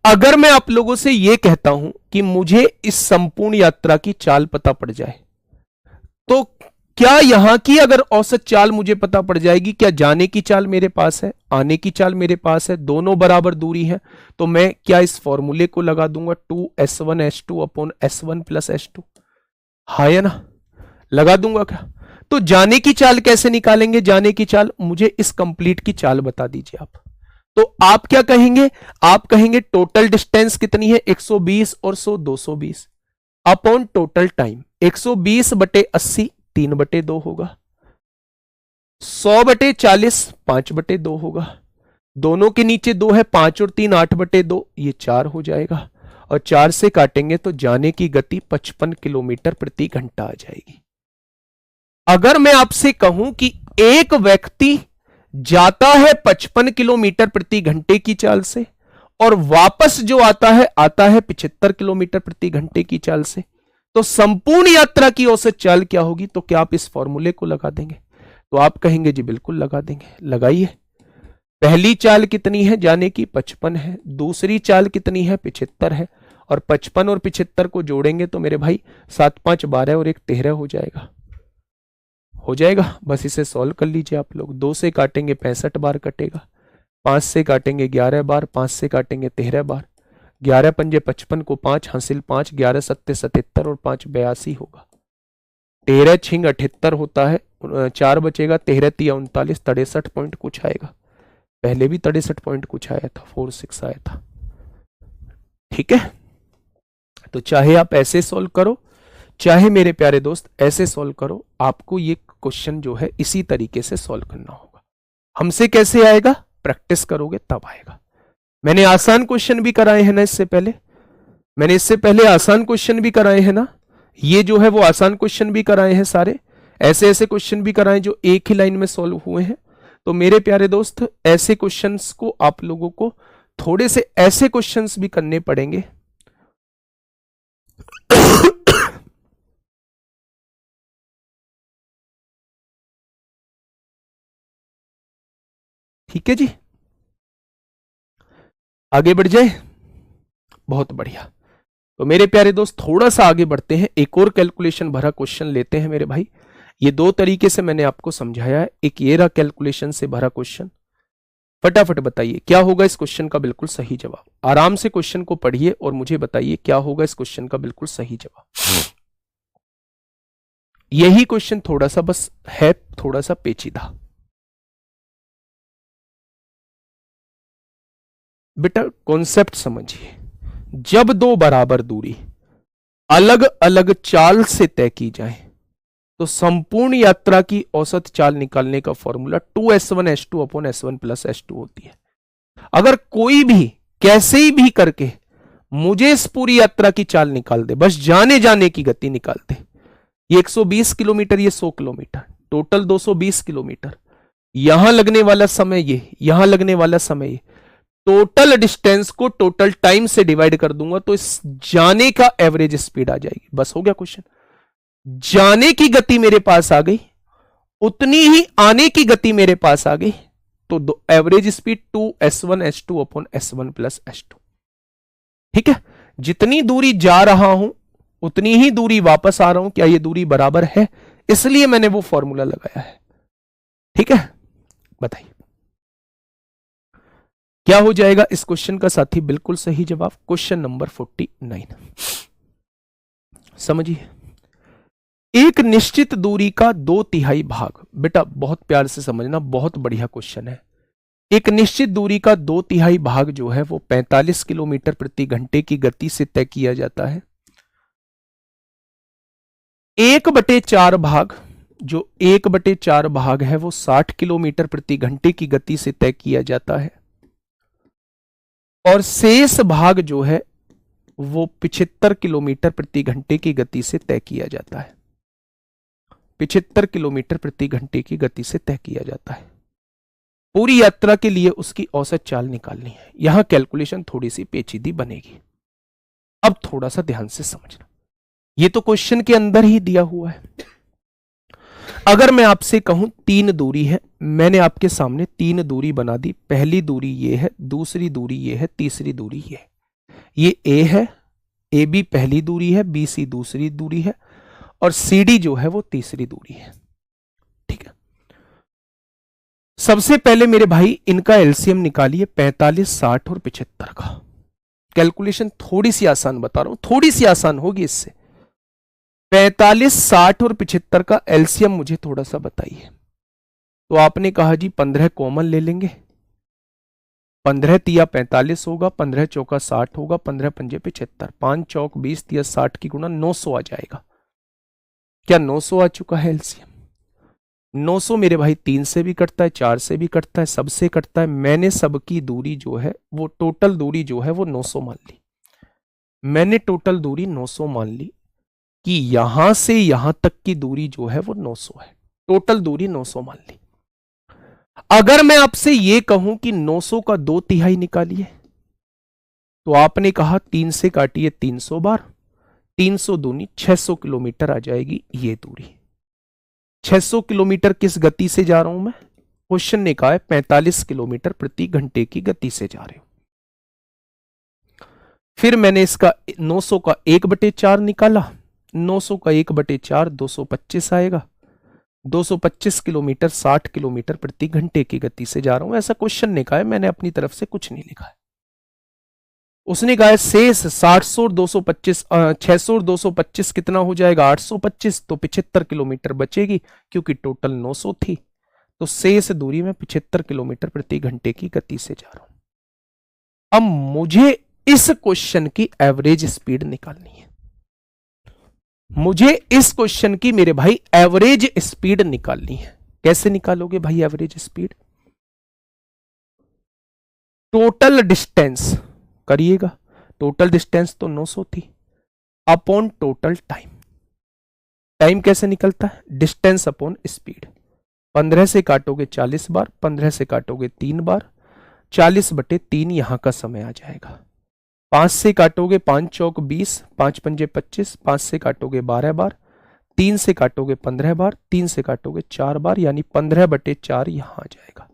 अगर मैं आप लोगों से यह कहता हूं कि मुझे इस संपूर्ण यात्रा की चाल पता पड़ जाए, तो क्या यहां की अगर औसत चाल मुझे पता पड़ जाएगी, क्या जाने की चाल मेरे पास है, आने की चाल मेरे पास है, दोनों बराबर दूरी है, तो मैं क्या इस फॉर्मूले को लगा दूंगा 2s1s2 upon s1 plus s2। हाँ या ना, लगा दूंगा क्या। तो जाने की चाल कैसे निकालेंगे, जाने की चाल, मुझे इस कंप्लीट की चाल बता दीजिए आप। तो आप क्या कहेंगे, आप कहेंगे टोटल डिस्टेंस कितनी है, 120 और 100 220 अपॉन टोटल टाइम 120 बटे 80 3 बटे 2 होगा, 100 बटे 40 5 बटे 2 होगा, दोनों के नीचे 2 है, 5 और 3 8 बटे 2, ये 4 हो जाएगा, और 4 से काटेंगे तो जाने की गति 55 किलोमीटर प्रति घंटा आ जाएगी। अगर मैं आपसे कहूं कि एक व्यक्ति जाता है 55 किलोमीटर प्रति घंटे की चाल से, और वापस जो आता है 75 किलोमीटर प्रति घंटे की चाल से, तो संपूर्ण यात्रा की औसत चाल क्या होगी, तो क्या आप इस फॉर्मूले को लगा देंगे। तो आप कहेंगे जी बिल्कुल लगा देंगे। लगाइए, पहली चाल कितनी है, जाने की 55 है, दूसरी चाल कितनी है 75 है, और 55 और 75 को जोड़ेंगे तो मेरे भाई 7 5 12 और 1 13 हो जाएगा, हो जाएगा। बस इसे सॉल्व कर लीजिए आप लोग। 2 से काटेंगे 65 बार कटेगा, 5 से काटेंगे 11 बार, 5 से काटेंगे 13 बार, 11 पंजे 55 को 5 हासिल 5, 11 सत्ते 77 और 5 82 होगा, 13 छिंग 78 होता है, 4 बचेगा, 13 तिया 39, 63 पॉइंट कुछ आएगा। पहले भी 63 पॉइंट कुछ आया था, 46 आया था, ठीक है। तो चाहे आप ऐसे सॉल्व करो, चाहे मेरे प्यारे दोस्त ऐसे सॉल्व करो, आपको ये क्वेश्चन जो है इसी तरीके से सॉल्व करना होगा। हमसे कैसे आएगा, प्रैक्टिस करोगे तब आएगा। मैंने आसान क्वेश्चन भी कराए हैं ना इससे पहले, मैंने इससे पहले आसान क्वेश्चन भी कराए हैं ना, ये जो है वो आसान क्वेश्चन भी कराए हैं सारे, ऐसे ऐसे क्वेश्चन भी कराए जो एक ही लाइन में सॉल्व हुए हैं। तो मेरे प्यारे दोस्त ऐसे क्वेश्चंस को आप लोगों को थोड़े से ऐसे क्वेश्चंस भी करने पड़ेंगे ठीक है जी, आगे बढ़ जाए, बहुत बढ़िया। तो मेरे प्यारे दोस्त थोड़ा सा आगे बढ़ते हैं, एक और कैलकुलेशन भरा क्वेश्चन लेते हैं मेरे भाई। ये दो तरीके से मैंने आपको समझाया है, एक ये रहा कैलकुलेशन से भरा क्वेश्चन। फटाफट बताइए क्या होगा इस क्वेश्चन का बिल्कुल सही जवाब। आराम से क्वेश्चन को पढ़िए और मुझे बताइए क्या होगा इस क्वेश्चन का बिल्कुल सही जवाब। यही क्वेश्चन थोड़ा सा बस है, थोड़ा सा पेचीदा। बेटा कॉन्सेप्ट समझिए, जब दो बराबर दूरी अलग अलग चाल से तय की जाए तो संपूर्ण यात्रा की औसत चाल निकालने का formula 2s1s2 upon s1 plus s2 होती है। अगर कोई भी कैसे भी करके मुझे इस पूरी यात्रा की चाल निकाल दे, बस जाने जाने की गति निकाल दे, ये 120 किलोमीटर, ये 100 किलोमीटर, टोटल 220 किलोमीटर, यहां लगने वाला समय ये, यहां लगने वाला समय ये, टोटल डिस्टेंस को टोटल टाइम से डिवाइड कर दूंगा तो इस जाने का एवरेज स्पीड आ जाएगी। बस हो गया क्वेश्चन। जाने की गति मेरे पास आ गई, उतनी ही आने की गति मेरे पास आ गई, तो average speed 2s1s2 upon s1 plus s2। ठीक है, जितनी दूरी जा रहा हूं उतनी ही दूरी वापस आ रहा हूं, क्या ये दूरी बराबर है, इसलिए मैंने वो फॉर्मूला लगाया है। ठीक है, बताइए क्या हो जाएगा इस क्वेश्चन का साथी बिल्कुल सही जवाब। क्वेश्चन नंबर 49 समझिए, एक निश्चित दूरी का 2/3 भाग, बेटा बहुत प्यार से समझना, बहुत बढ़िया क्वेश्चन है। एक निश्चित दूरी का 2/3 भाग जो है वो 45 किलोमीटर प्रति घंटे की गति से तय किया जाता है। 1/4 भाग, जो 1/4 भाग है वो 60 किलोमीटर प्रति घंटे की गति से तय किया जाता है। और शेष भाग जो है वो 75 किलोमीटर प्रति घंटे की गति से तय किया जाता है। 75 किलोमीटर प्रति घंटे की गति से तय किया जाता है। पूरी यात्रा के लिए उसकी औसत चाल निकालनी है। यहां कैलकुलेशन थोड़ी सी पेचीदी बनेगी। अब थोड़ा सा ध्यान से समझना, ये तो क्वेश्चन के अंदर ही दिया हुआ है। अगर मैं आपसे कहूं 3 दूरी है, मैंने आपके सामने 3 दूरी बना दी। पहली दूरी ये है, दूसरी दूरी ये है, तीसरी दूरी ये है। ये ए है, ए बी पहली दूरी है, बी सी दूसरी दूरी है, और सी डी जो है वो तीसरी दूरी है। ठीक है, सबसे पहले मेरे भाई इनका एलसीएम निकालिए, 45, 60 और 75 का। कैलकुलेशन थोड़ी सी आसान बता रहा हूं, थोड़ी सी आसान होगी इससे। 45, 60 और 75 का एलसीएम मुझे थोड़ा सा बताइए। तो आपने कहा जी 15 कॉमन ले लेंगे, 15 तिया 45 होगा, 15 चौका 60 होगा, 15 पंजे 75, 5 चौक 20 तिया 60 की गुणा 900 आ जाएगा। क्या 900 आ चुका है एलसीएम? 900 मेरे भाई 3 से भी कटता है, 4 से भी कटता है, सबसे कटता है। मैंने सबकी दूरी जो है वो टोटल दूरी जो है वो 900 मान ली। मैंने टोटल दूरी 900 मान ली कि यहां से यहां तक की दूरी जो है वो 900 है। टोटल दूरी 900 मान ली। अगर मैं आपसे ये कहूं कि 900 का 2/3 निकालिए, तो आपने कहा 3 से काटिए 300 बार, 300 दूनी 600 किलोमीटर आ जाएगी ये दूरी। 600 किलोमीटर किस गति से जा रहा हूं मैं? क्वेश्चन ने कहा है 45 किलोमीटर प्रति घंटे की गति से जा रहे हो। फिर मैंने इसका 900 का 1/4 निकाला। 900 का 1/4 225 आएगा। 225 किलोमीटर 60 किलोमीटर प्रति घंटे की गति से जा रहा हूं, ऐसा क्वेश्चन ने कहा है। मैंने अपनी तरफ से कुछ नहीं लिखा है। उसने कहा है शेष 700 और 225, 600 और 225 कितना हो जाएगा? 825। तो 75 किलोमीटर बचेगी, क्योंकि टोटल 900 थी। तो शेष दूरी में 75 किलोमीटर प्रति घंटे की गति से जा रहा हूं। अब मुझे इस क्वेश्चन की एवरेज स्पीड निकालनी है। मुझे इस क्वेश्चन की मेरे भाई एवरेज स्पीड निकालनी है। कैसे निकालोगे भाई एवरेज स्पीड? टोटल डिस्टेंस करिएगा। टोटल डिस्टेंस तो 900 थी, अपॉन टोटल टाइम। टाइम कैसे निकलता है? Distance upon speed. 15 से काटोगे 40 बार, 15 से काटोगे 3 बार, 40/3 यहां का समय आ जाएगा। 5 से काटोगे 5 चौक 20, 5 पंजे 25, 5 से काटोगे 12 बार, 3 से काटोगे 15 बार, 3 से काटोगे 4 बार, यानी 15/4 यहां आ जाएगा।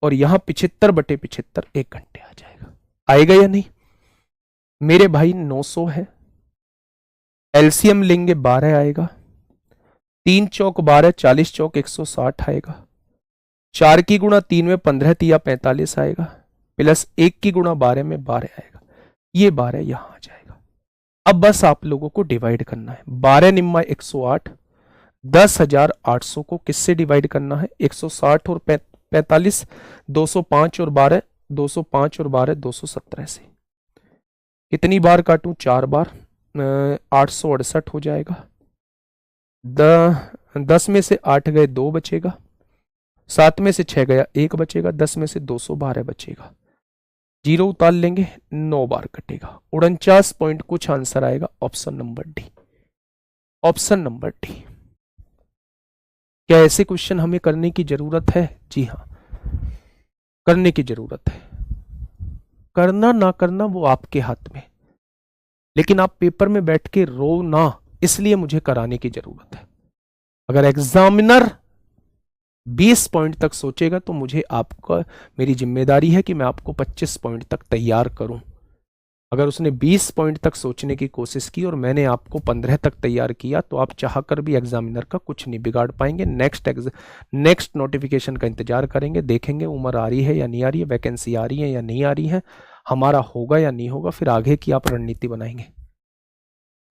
और यहां 75/75 1 घंटे आ जाएगा। आएगा या नहीं? मेरे भाई 900 है, एलसीएम लेंगे 12 आएगा। 3 चौक 12, 40 चौक 160 आएगा। 4 की गुणा 3 में 15 तिया 45 आएगा, प्लस 1 की गुणा 12 में 12 आएगा। ये 12 यहां आ जाएगा। अब बस आप लोगों को डिवाइड करना है। 12 निम्मा 108, 10,800 को किससे डिवाइड करना है? 160 और 45, 205 और 12, 205 और 12 217 से। कितनी बार काटूं? 4 बार, 868 हो जाएगा। 10 में से 8 गए 2 बचेगा, 7 में से 6 गया 1 बचेगा, 10 में से 212 बचेगा। 0 उतार लेंगे, 9 बार कटेगा। 49 पॉइंट कुछ आंसर आएगा। Option number D. Option number D. क्या ऐसे क्वेश्चन हमें करने की जरूरत है? जी हाँ, करने की जरूरत है। करना ना करना वो आपके हाथ में, लेकिन आप पेपर में बैठ के रो ना, इसलिए मुझे कराने की जरूरत है। अगर एग्जामिनर 20 पॉइंट तक सोचेगा तो मुझे आपका, मेरी जिम्मेदारी है कि मैं आपको 25 पॉइंट तक तैयार करूं। अगर उसने 20 पॉइंट तक सोचने की कोशिश की और मैंने आपको 15 तक तैयार किया, तो आप चाहकर भी एग्जामिनर का कुछ नहीं बिगाड़ पाएंगे। नेक्स्ट नोटिफिकेशन का इंतजार करेंगे, देखेंगे उम्र आ रही है या नहीं आ रही है, वैकेंसी आ रही है या नहीं आ रही है, हमारा होगा या नहीं होगा, फिर आगे की आप रणनीति बनाएंगे।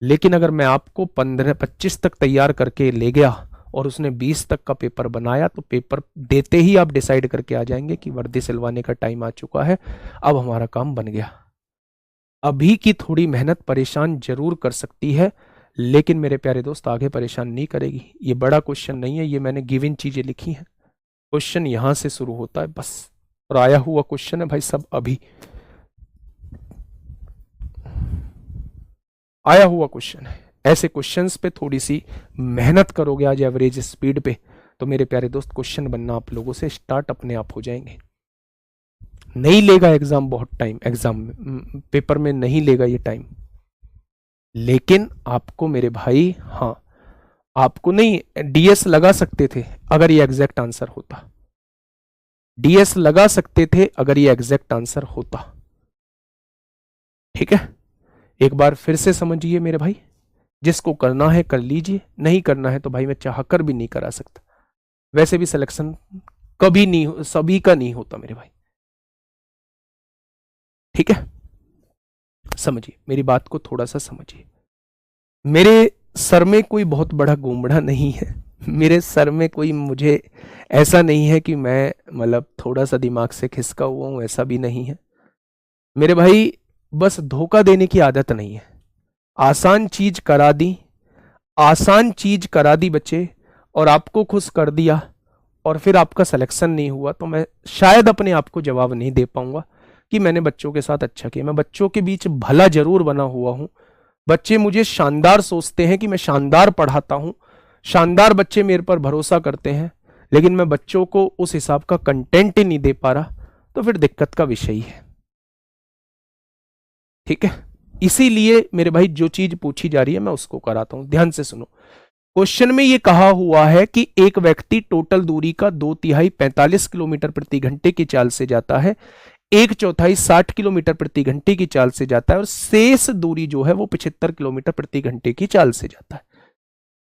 लेकिन अगर मैं आपको 15-25 तक तैयार करके ले गया और उसने 20 तक का पेपर बनाया, तो पेपर देते ही आप डिसाइड करके आ जाएंगे कि वर्दी सिलवाने का टाइम आ चुका है, अब हमारा काम बन गया। अभी की थोड़ी मेहनत परेशान जरूर कर सकती है, लेकिन मेरे प्यारे दोस्त आगे परेशान नहीं करेगी। ये बड़ा क्वेश्चन नहीं है, ये मैंने गिवन चीजें लिखी हैं। क्वेश्चन यहां से शुरू होता है बस, और आया हुआ क्वेश्चन है भाई सब, अभी आया हुआ क्वेश्चन है। ऐसे क्वेश्चंस पे थोड़ी सी मेहनत करोगे आज एवरेज स्पीड पे, तो मेरे प्यारे दोस्त क्वेश्चन बनना आप लोगों से स्टार्ट अपने आप हो जाएंगे। नहीं लेगा एग्जाम बहुत टाइम, एग्जाम पेपर में नहीं लेगा ये टाइम, लेकिन आपको मेरे भाई, हाँ आपको नहीं, डीएस लगा सकते थे अगर ये एग्जैक्ट आंसर होता, डीएस लगा सकते थे अगर ये एग्जैक्ट आंसर होता। ठीक है, एक बार फिर से समझिए मेरे भाई, जिसको करना है कर लीजिए, नहीं करना है तो भाई मैं चाहकर भी नहीं करा सकता। वैसे भी सिलेक्शन कभी नहीं, सभी का नहीं होता मेरे भाई। ठीक है, समझिए मेरी बात को, थोड़ा सा समझिए। मेरे सर में कोई बहुत बड़ा गोमड़ा नहीं है, मेरे सर में कोई, मुझे ऐसा नहीं है कि मैं मतलब थोड़ा सा दिमाग से खिसका हुआ हूं, ऐसा भी नहीं है मेरे भाई। बस धोखा देने की आदत नहीं है। आसान चीज करा दी, आसान चीज करा दी बच्चे, और आपको खुश कर दिया, और फिर आपका सिलेक्शन नहीं हुआ, तो मैं शायद अपने आप को जवाब नहीं दे पाऊंगा कि मैंने बच्चों के साथ अच्छा किया। मैं बच्चों के बीच भला जरूर बना हुआ हूं, बच्चे मुझे शानदार सोचते हैं कि मैं शानदार पढ़ाता हूं, शानदार बच्चे मेरे पर भरोसा करते हैं, लेकिन मैं बच्चों को उस हिसाब का कंटेंट ही नहीं दे पा रहा, तो फिर दिक्कत का विषय ही है। ठीक है, इसीलिए मेरे भाई जो चीज पूछी जा रही है मैं उसको कराता हूं। ध्यान से सुनो, क्वेश्चन में ये कहा हुआ है कि एक व्यक्ति टोटल दूरी का 2/3 45 किलोमीटर प्रति घंटे की चाल से जाता है, 1/4 60 किलोमीटर प्रति घंटे की चाल से जाता है, और शेष दूरी जो है वो 75 किलोमीटर प्रति घंटे की चाल से जाता है।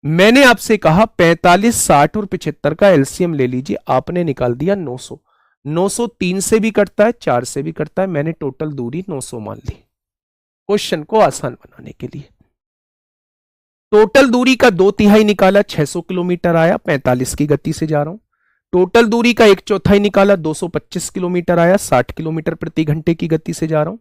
मैंने आपसे कहा 45, 60 और 75 का एलसीएम ले लीजिए, आपने निकाल दिया 900। 900 3 से भी कटता है, 4 से भी कटता है, मैंने टोटल दूरी 900 मान ली क्वेश्चन को आसान बनाने के लिए। टोटल दूरी का 2/3 निकाला, 600 किलोमीटर आया, 45 की गति से जा रहा हूं। टोटल दूरी का 1/4 निकाला, 225 किलोमीटर आया, 60 किलोमीटर प्रति घंटे की गति से जा रहा हूं।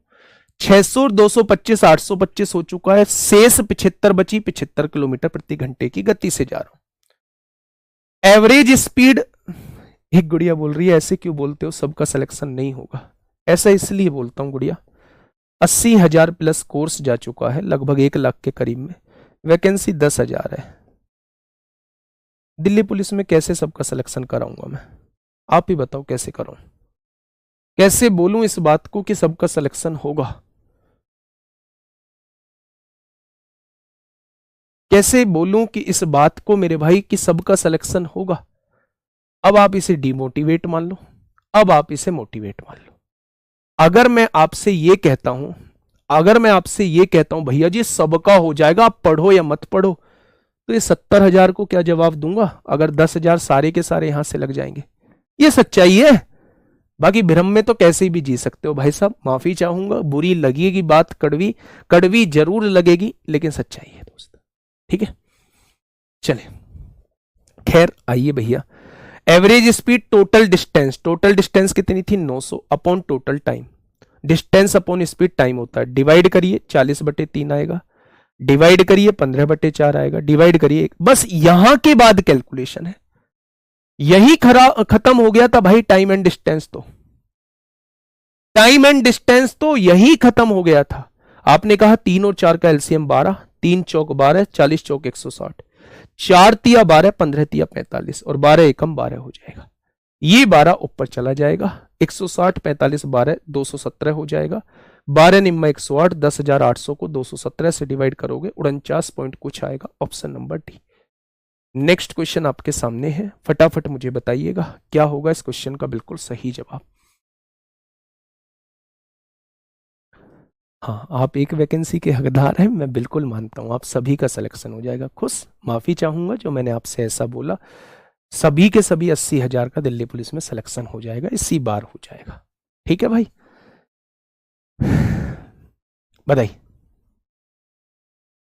600 और 225 825 हो चुका है, शेष 75 बची, 75 किलोमीटर प्रति घंटे की गति से जा रहा हूं। एवरेज स्पीड, एक गुड़िया बोल रही है ऐसे क्यों बोलते हो, सबका सिलेक्शन नहीं होगा। ऐसा इसलिए बोलता हूं गुड़िया, 80,000 प्लस कोर्स जा चुका है, लगभग 1 लाख के करीब में, वैकेंसी 10,000 है। दिल्ली पुलिस में कैसे सबका सिलेक्शन कराऊंगा मैं, आप ही बताओ कैसे करूं, कैसे बोलूं इस बात को कि सबका सिलेक्शन होगा, कैसे बोलूं कि इस बात को मेरे भाई कि सबका सिलेक्शन होगा। अब आप इसे डिमोटिवेट मान लो, अब आप इसे मोटिवेट मान लो। अगर मैं आपसे ये कहता हूं, अगर मैं आपसे ये कहता हूं भैया जी सबका हो जाएगा, आप पढ़ो या मत पढ़ो, तो ये 70,000 को क्या जवाब दूंगा अगर 10,000 सारे के सारे यहां से लग जाएंगे। ये सच्चाई है, बाकी भ्रम में तो कैसे भी जी सकते हो भाई साहब, माफी चाहूंगा, बुरी लगेगी बात, कड़वी कड़वी जरूर लगेगी, लेकिन सच्चाई है दोस्त। ठीक है, चले, खैर आइए भैया। Average speed, total distance, total distance कितनी थी 900 upon total time, distance upon speed time होता है, डिवाइड करिए 40/3 आएगा, डिवाइड करिए 15/4 आएगा, डिवाइड करिए, बस यहां के बाद कैलकुलेशन है। यही खत्म हो गया था भाई टाइम एंड डिस्टेंस, तो टाइम एंड डिस्टेंस तो यही खत्म हो गया था। आपने कहा 3 और 4 का एलसीएम 12, 3 चौक 12, 40 चौक 160, 4 तिया 12, 15 तिया 45, और 12 एकम 12 हो जाएगा। ये 12 ऊपर चला जाएगा, 160 45 12 217 हो जाएगा, 12 निम्मा 108, 10,800 को 217 से डिवाइड करोगे 49 पॉइंट कुछ आएगा, option number D. Next question आपके सामने है, फटाफट मुझे बताइएगा क्या होगा इस क्वेश्चन का बिल्कुल सही जवाब। हाँ, आप एक वैकेंसी के हकदार हैं, मैं बिल्कुल मानता हूं, आप सभी का सिलेक्शन हो जाएगा। खुश, माफी चाहूंगा जो मैंने आपसे ऐसा बोला, सभी के सभी 80,000 का दिल्ली पुलिस में सिलेक्शन हो जाएगा, इसी बार हो जाएगा। ठीक है भाई, बताइए।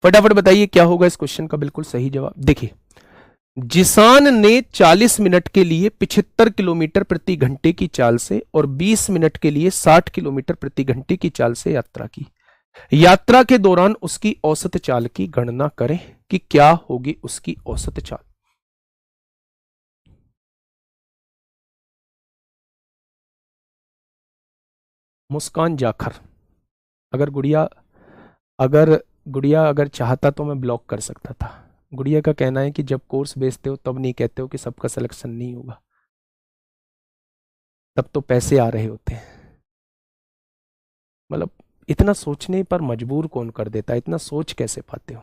फटाफट बताइए क्या होगा इस क्वेश्चन का बिल्कुल सही जवाब। देखिए, जिसान ने 40 मिनट के लिए 75 किलोमीटर प्रति घंटे की चाल से और 20 मिनट के लिए 60 किलोमीटर प्रति घंटे की चाल से यात्रा की। यात्रा के दौरान उसकी औसत चाल की गणना करें कि क्या होगी उसकी औसत चाल। मुस्कान जाखर, अगर गुड़िया अगर चाहता तो मैं ब्लॉक कर सकता था। गुड़िया का कहना है कि जब कोर्स बेचते हो तब नहीं कहते हो कि सबका सिलेक्शन नहीं होगा, तब तो पैसे आ रहे होते हैं। मतलब इतना सोचने पर मजबूर कौन कर देता है, इतना सोच कैसे पाते हो।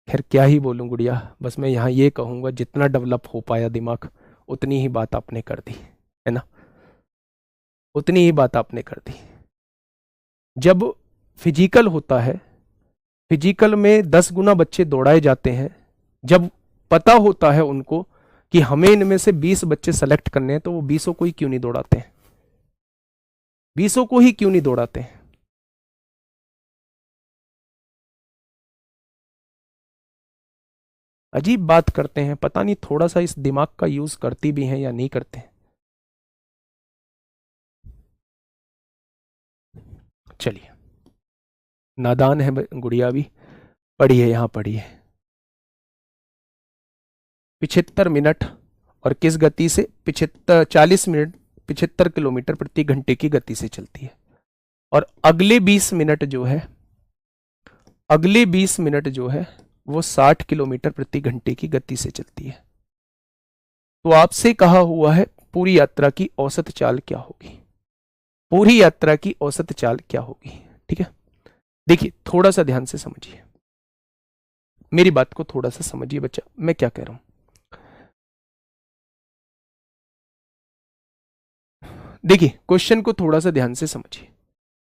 खैर क्या ही बोलूं गुड़िया, बस मैं यहाँ ये कहूंगा जितना डेवलप हो पाया दिमाग उतनी ही बात आपने कर दी है ना, उतनी ही बात आपने कर दी। जब फिजिकल होता है, फिजिकल में 10 गुना बच्चे दौड़ाए जाते हैं, जब पता होता है उनको कि हमें इनमें से 20 बच्चे सेलेक्ट करने हैं, तो वो 20 को ही क्यों नहीं दौड़ाते हैं, 20 को ही क्यों नहीं दौड़ाते हैं। अजीब बात करते हैं, पता नहीं थोड़ा सा इस दिमाग का यूज करती भी हैं या नहीं करते हैं। चलिए, नादान है गुड़िया भी, पढ़िए यहां पढ़िए। 75 मिनट और किस गति से, 40 मिनट 75 किलोमीटर प्रति घंटे की गति से चलती है, और अगले 20 मिनट जो है, अगले 20 मिनट जो है वो 60 किलोमीटर प्रति घंटे की गति से चलती है। तो आपसे कहा हुआ है पूरी यात्रा की औसत चाल क्या होगी, पूरी यात्रा की औसत चाल क्या होगी। ठीक है, देखिए थोड़ा सा ध्यान से समझिए, मेरी बात को थोड़ा सा समझिए बच्चा, मैं क्या कह रहा हूं। देखिए क्वेश्चन को थोड़ा सा ध्यान से समझिए।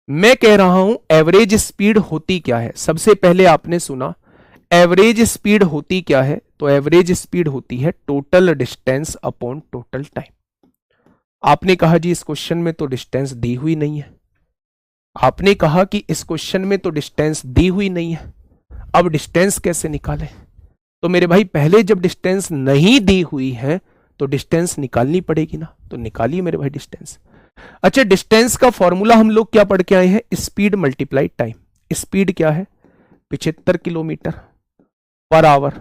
मैं कह रहा हूं एवरेज स्पीड होती क्या है। सबसे पहले आपने सुना एवरेज स्पीड होती क्या है, तो एवरेज स्पीड होती है total distance upon total time. आपने कहा जी इस क्वेश्चन में तो डिस्टेंस दी हुई नहीं है, आपने कहा कि इस क्वेश्चन में तो डिस्टेंस दी हुई नहीं है, अब डिस्टेंस कैसे निकालें। तो मेरे भाई पहले जब डिस्टेंस नहीं दी हुई है तो डिस्टेंस निकालनी पड़ेगी ना, तो निकालिए मेरे भाई डिस्टेंस। अच्छा, डिस्टेंस का फॉर्मूला हम लोग क्या पढ़ के आए हैं, स्पीड मल्टीप्लाई टाइम। स्पीड क्या है, 75 किलोमीटर पर आवर,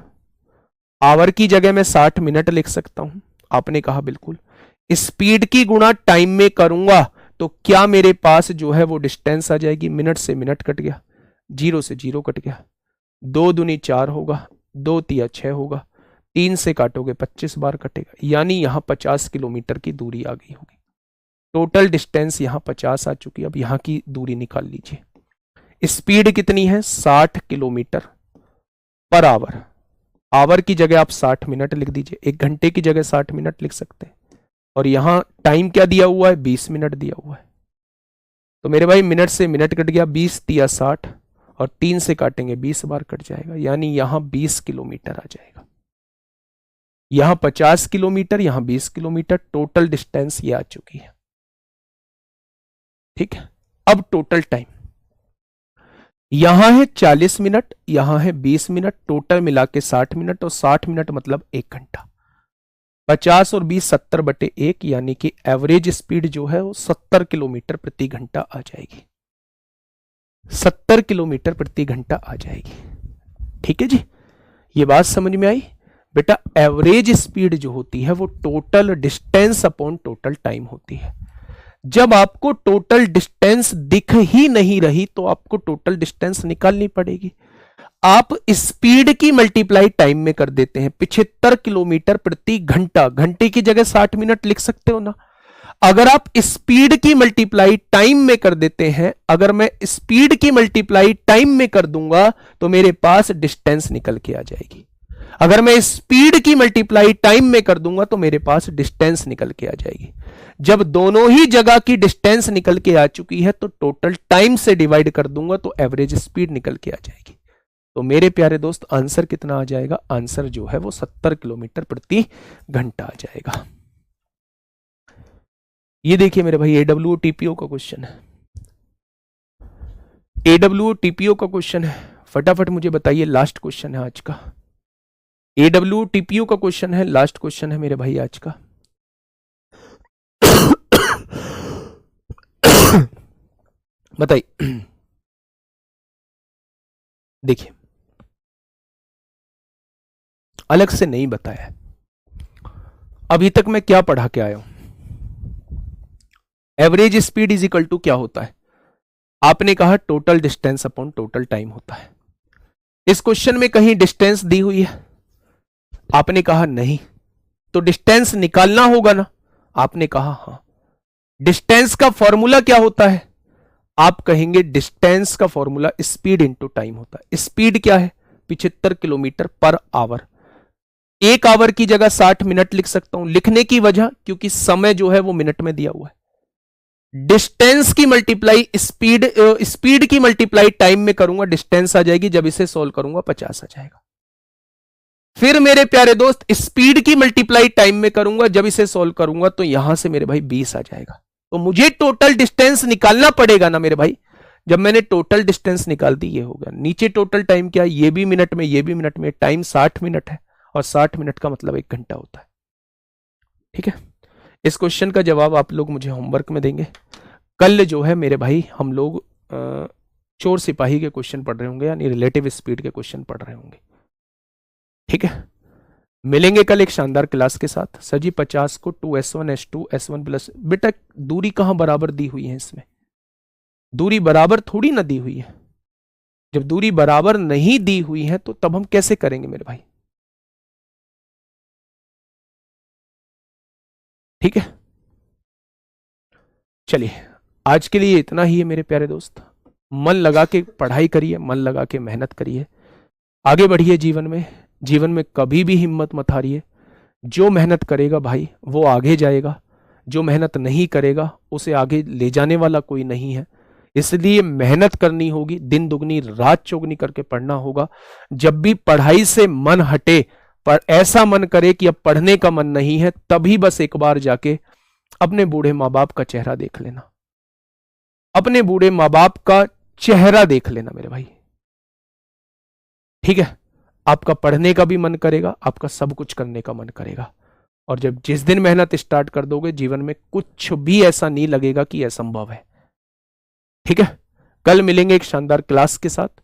आवर की जगह मैं 60 मिनट लिख सकता हूं। आपने कहा बिल्कुल, स्पीड की गुणा टाइम में करूंगा तो क्या मेरे पास जो है वो डिस्टेंस आ जाएगी, मिनट से मिनट कट गया, जीरो से जीरो कट गया, 2 दूनी 4 होगा, 2 तिया 6 होगा, 3 से काटोगे 25 बार कटेगा, यानी यहां 50 किलोमीटर की दूरी आ गई होगी। टोटल डिस्टेंस यहां 50 आ चुकी है। अब यहां की दूरी निकाल लीजिए, स्पीड कितनी है 60 किलोमीटर पर आवर, आवर की जगह आप 60 मिनट लिख दीजिए, 1 घंटे की जगह 60 मिनट लिख सकते हैं, और यहां टाइम क्या दिया हुआ है 20 मिनट दिया हुआ है। तो मेरे भाई मिनट से मिनट कट गया, 20 तिया 60 और 3 से काटेंगे 20 बार कट जाएगा, यानी यहां 20 किलोमीटर आ जाएगा। यहां 50 किलोमीटर, यहां 20 किलोमीटर, टोटल डिस्टेंस ये आ चुकी है। ठीक है, अब टोटल टाइम यहां है 40 मिनट, यहां है 20 मिनट, टोटल मिला के 60 मिनट, और 60 मिनट मतलब 1 घंटा। 50 और 20 70 बटे 1, यानी कि एवरेज स्पीड जो है वो 70 किलोमीटर प्रति घंटा आ जाएगी, 70 किलोमीटर प्रति घंटा आ जाएगी। ठीक है जी, ये बात समझ में आई बेटा। एवरेज स्पीड जो होती है वो total distance upon total time होती है। जब आपको टोटल डिस्टेंस दिख ही नहीं रही तो आपको टोटल डिस्टेंस निकालनी पड़ेगी। आप स्पीड की मल्टीप्लाई टाइम में कर देते हैं, 75 किलोमीटर प्रति घंटा, घंटे की जगह 60 मिनट लिख सकते हो ना। अगर आप स्पीड की मल्टीप्लाई टाइम में कर देते हैं, अगर मैं स्पीड की मल्टीप्लाई टाइम में कर दूंगा तो मेरे पास डिस्टेंस निकल के आ जाएगी। अगर मैं स्पीड की मल्टीप्लाई टाइम में कर दूंगा तो मेरे पास डिस्टेंस निकल के आ जाएगी। जब दोनों ही जगह की डिस्टेंस निकल के आ चुकी है तो टोटल टाइम से डिवाइड कर दूंगा तो एवरेज स्पीड निकल के आ जाएगी। तो मेरे प्यारे दोस्त आंसर कितना आ जाएगा, आंसर जो है वो 70 किलोमीटर प्रति घंटा आ जाएगा। ये देखिए मेरे भाई AWOTPO का क्वेश्चन है। एडब्ल्यू टीपीओ का क्वेश्चन है, फटाफट मुझे बताइए, लास्ट क्वेश्चन है आज का। एडब्ल्यू टीपीओ का क्वेश्चन है, लास्ट क्वेश्चन है मेरे भाई आज का। बताइए। देखिए, अलग से नहीं बताया अभी तक मैं क्या पढ़ा के आया हूं। Average speed is equal to क्या होता है? आपने कहा total distance upon total time होता है। इस क्वेश्चन में कहीं डिस्टेंस दी हुई है? आपने कहा नहीं। तो डिस्टेंस निकालना होगा ना? आपने कहा हाँ। डिस्टेंस का फॉर्मूला क्या होता है? आप कहेंगे डिस्टेंस का फॉर्मूला स्पीड इंटू टाइम होता है। स्पीड क्या है? 75 किलोमीटर पर आवर। 1 आवर की जगह 60 मिनट लिख सकता हूं। लिखने की वजह, क्योंकि समय जो है वो मिनट में दिया हुआ है। डिस्टेंस की मल्टीप्लाई स्पीड की मल्टीप्लाई टाइम में करूंगा, डिस्टेंस आ जाएगी। जब इसे सोल्व करूंगा 50 आ जाएगा। फिर मेरे प्यारे दोस्त, स्पीड की मल्टीप्लाई टाइम में करूंगा, जब इसे सोल्व करूंगा तो यहां से मेरे भाई 20 आ जाएगा। तो मुझे टोटल डिस्टेंस निकालना पड़ेगा ना मेरे भाई। जब मैंने टोटल डिस्टेंस निकाल दी, ये हो गया। नीचे टोटल टाइम क्या है? ये भी मिनट में, ये भी मिनट में। टाइम 60 मिनट है, और 60 मिनट का मतलब 1 घंटा होता है। ठीक है, इस क्वेश्चन का जवाब आप लोग मुझे होमवर्क में देंगे। कल जो है मेरे भाई हम लोग चोर सिपाही के क्वेश्चन पढ़ रहे होंगे, यानी रिलेटिव स्पीड के क्वेश्चन पढ़ रहे होंगे। ठीक है, मिलेंगे कल एक शानदार क्लास के साथ। सर जी 50 को 2s1 s2 s1 प्लस, बेटा दूरी कहां बराबर दी हुई है? इसमें दूरी बराबर थोड़ी ना दी हुई है। जब दूरी बराबर नहीं दी हुई है तो तब हम कैसे करेंगे मेरे भाई? ठीक है, चलिए आज के लिए इतना ही है मेरे प्यारे दोस्त। मन लगा के पढ़ाई करिए, मन लगा के मेहनत करिए, आगे बढ़िए जीवन में। जीवन में कभी भी हिम्मत मत हारिए। जो मेहनत करेगा भाई वो आगे जाएगा, जो मेहनत नहीं करेगा उसे आगे ले जाने वाला कोई नहीं है। इसलिए मेहनत करनी होगी, दिन दुगनी रात चौगनी करके पढ़ना होगा। जब भी पढ़ाई से मन हटे, पर ऐसा मन करे कि अब पढ़ने का मन नहीं है, तभी बस एक बार जाके अपने बूढ़े माँ बाप का चेहरा देख लेना। अपने बूढ़े माँ बाप का चेहरा देख लेना मेरे भाई। ठीक है, आपका पढ़ने का भी मन करेगा, आपका सब कुछ करने का मन करेगा। और जब जिस दिन मेहनत स्टार्ट कर दोगे, जीवन में कुछ भी ऐसा नहीं लगेगा कि असंभव है। ठीक है, कल मिलेंगे एक शानदार क्लास के साथ।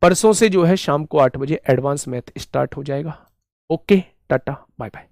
परसों से जो है शाम को 8 बजे एडवांस मैथ स्टार्ट हो जाएगा। Okay, tata bye bye.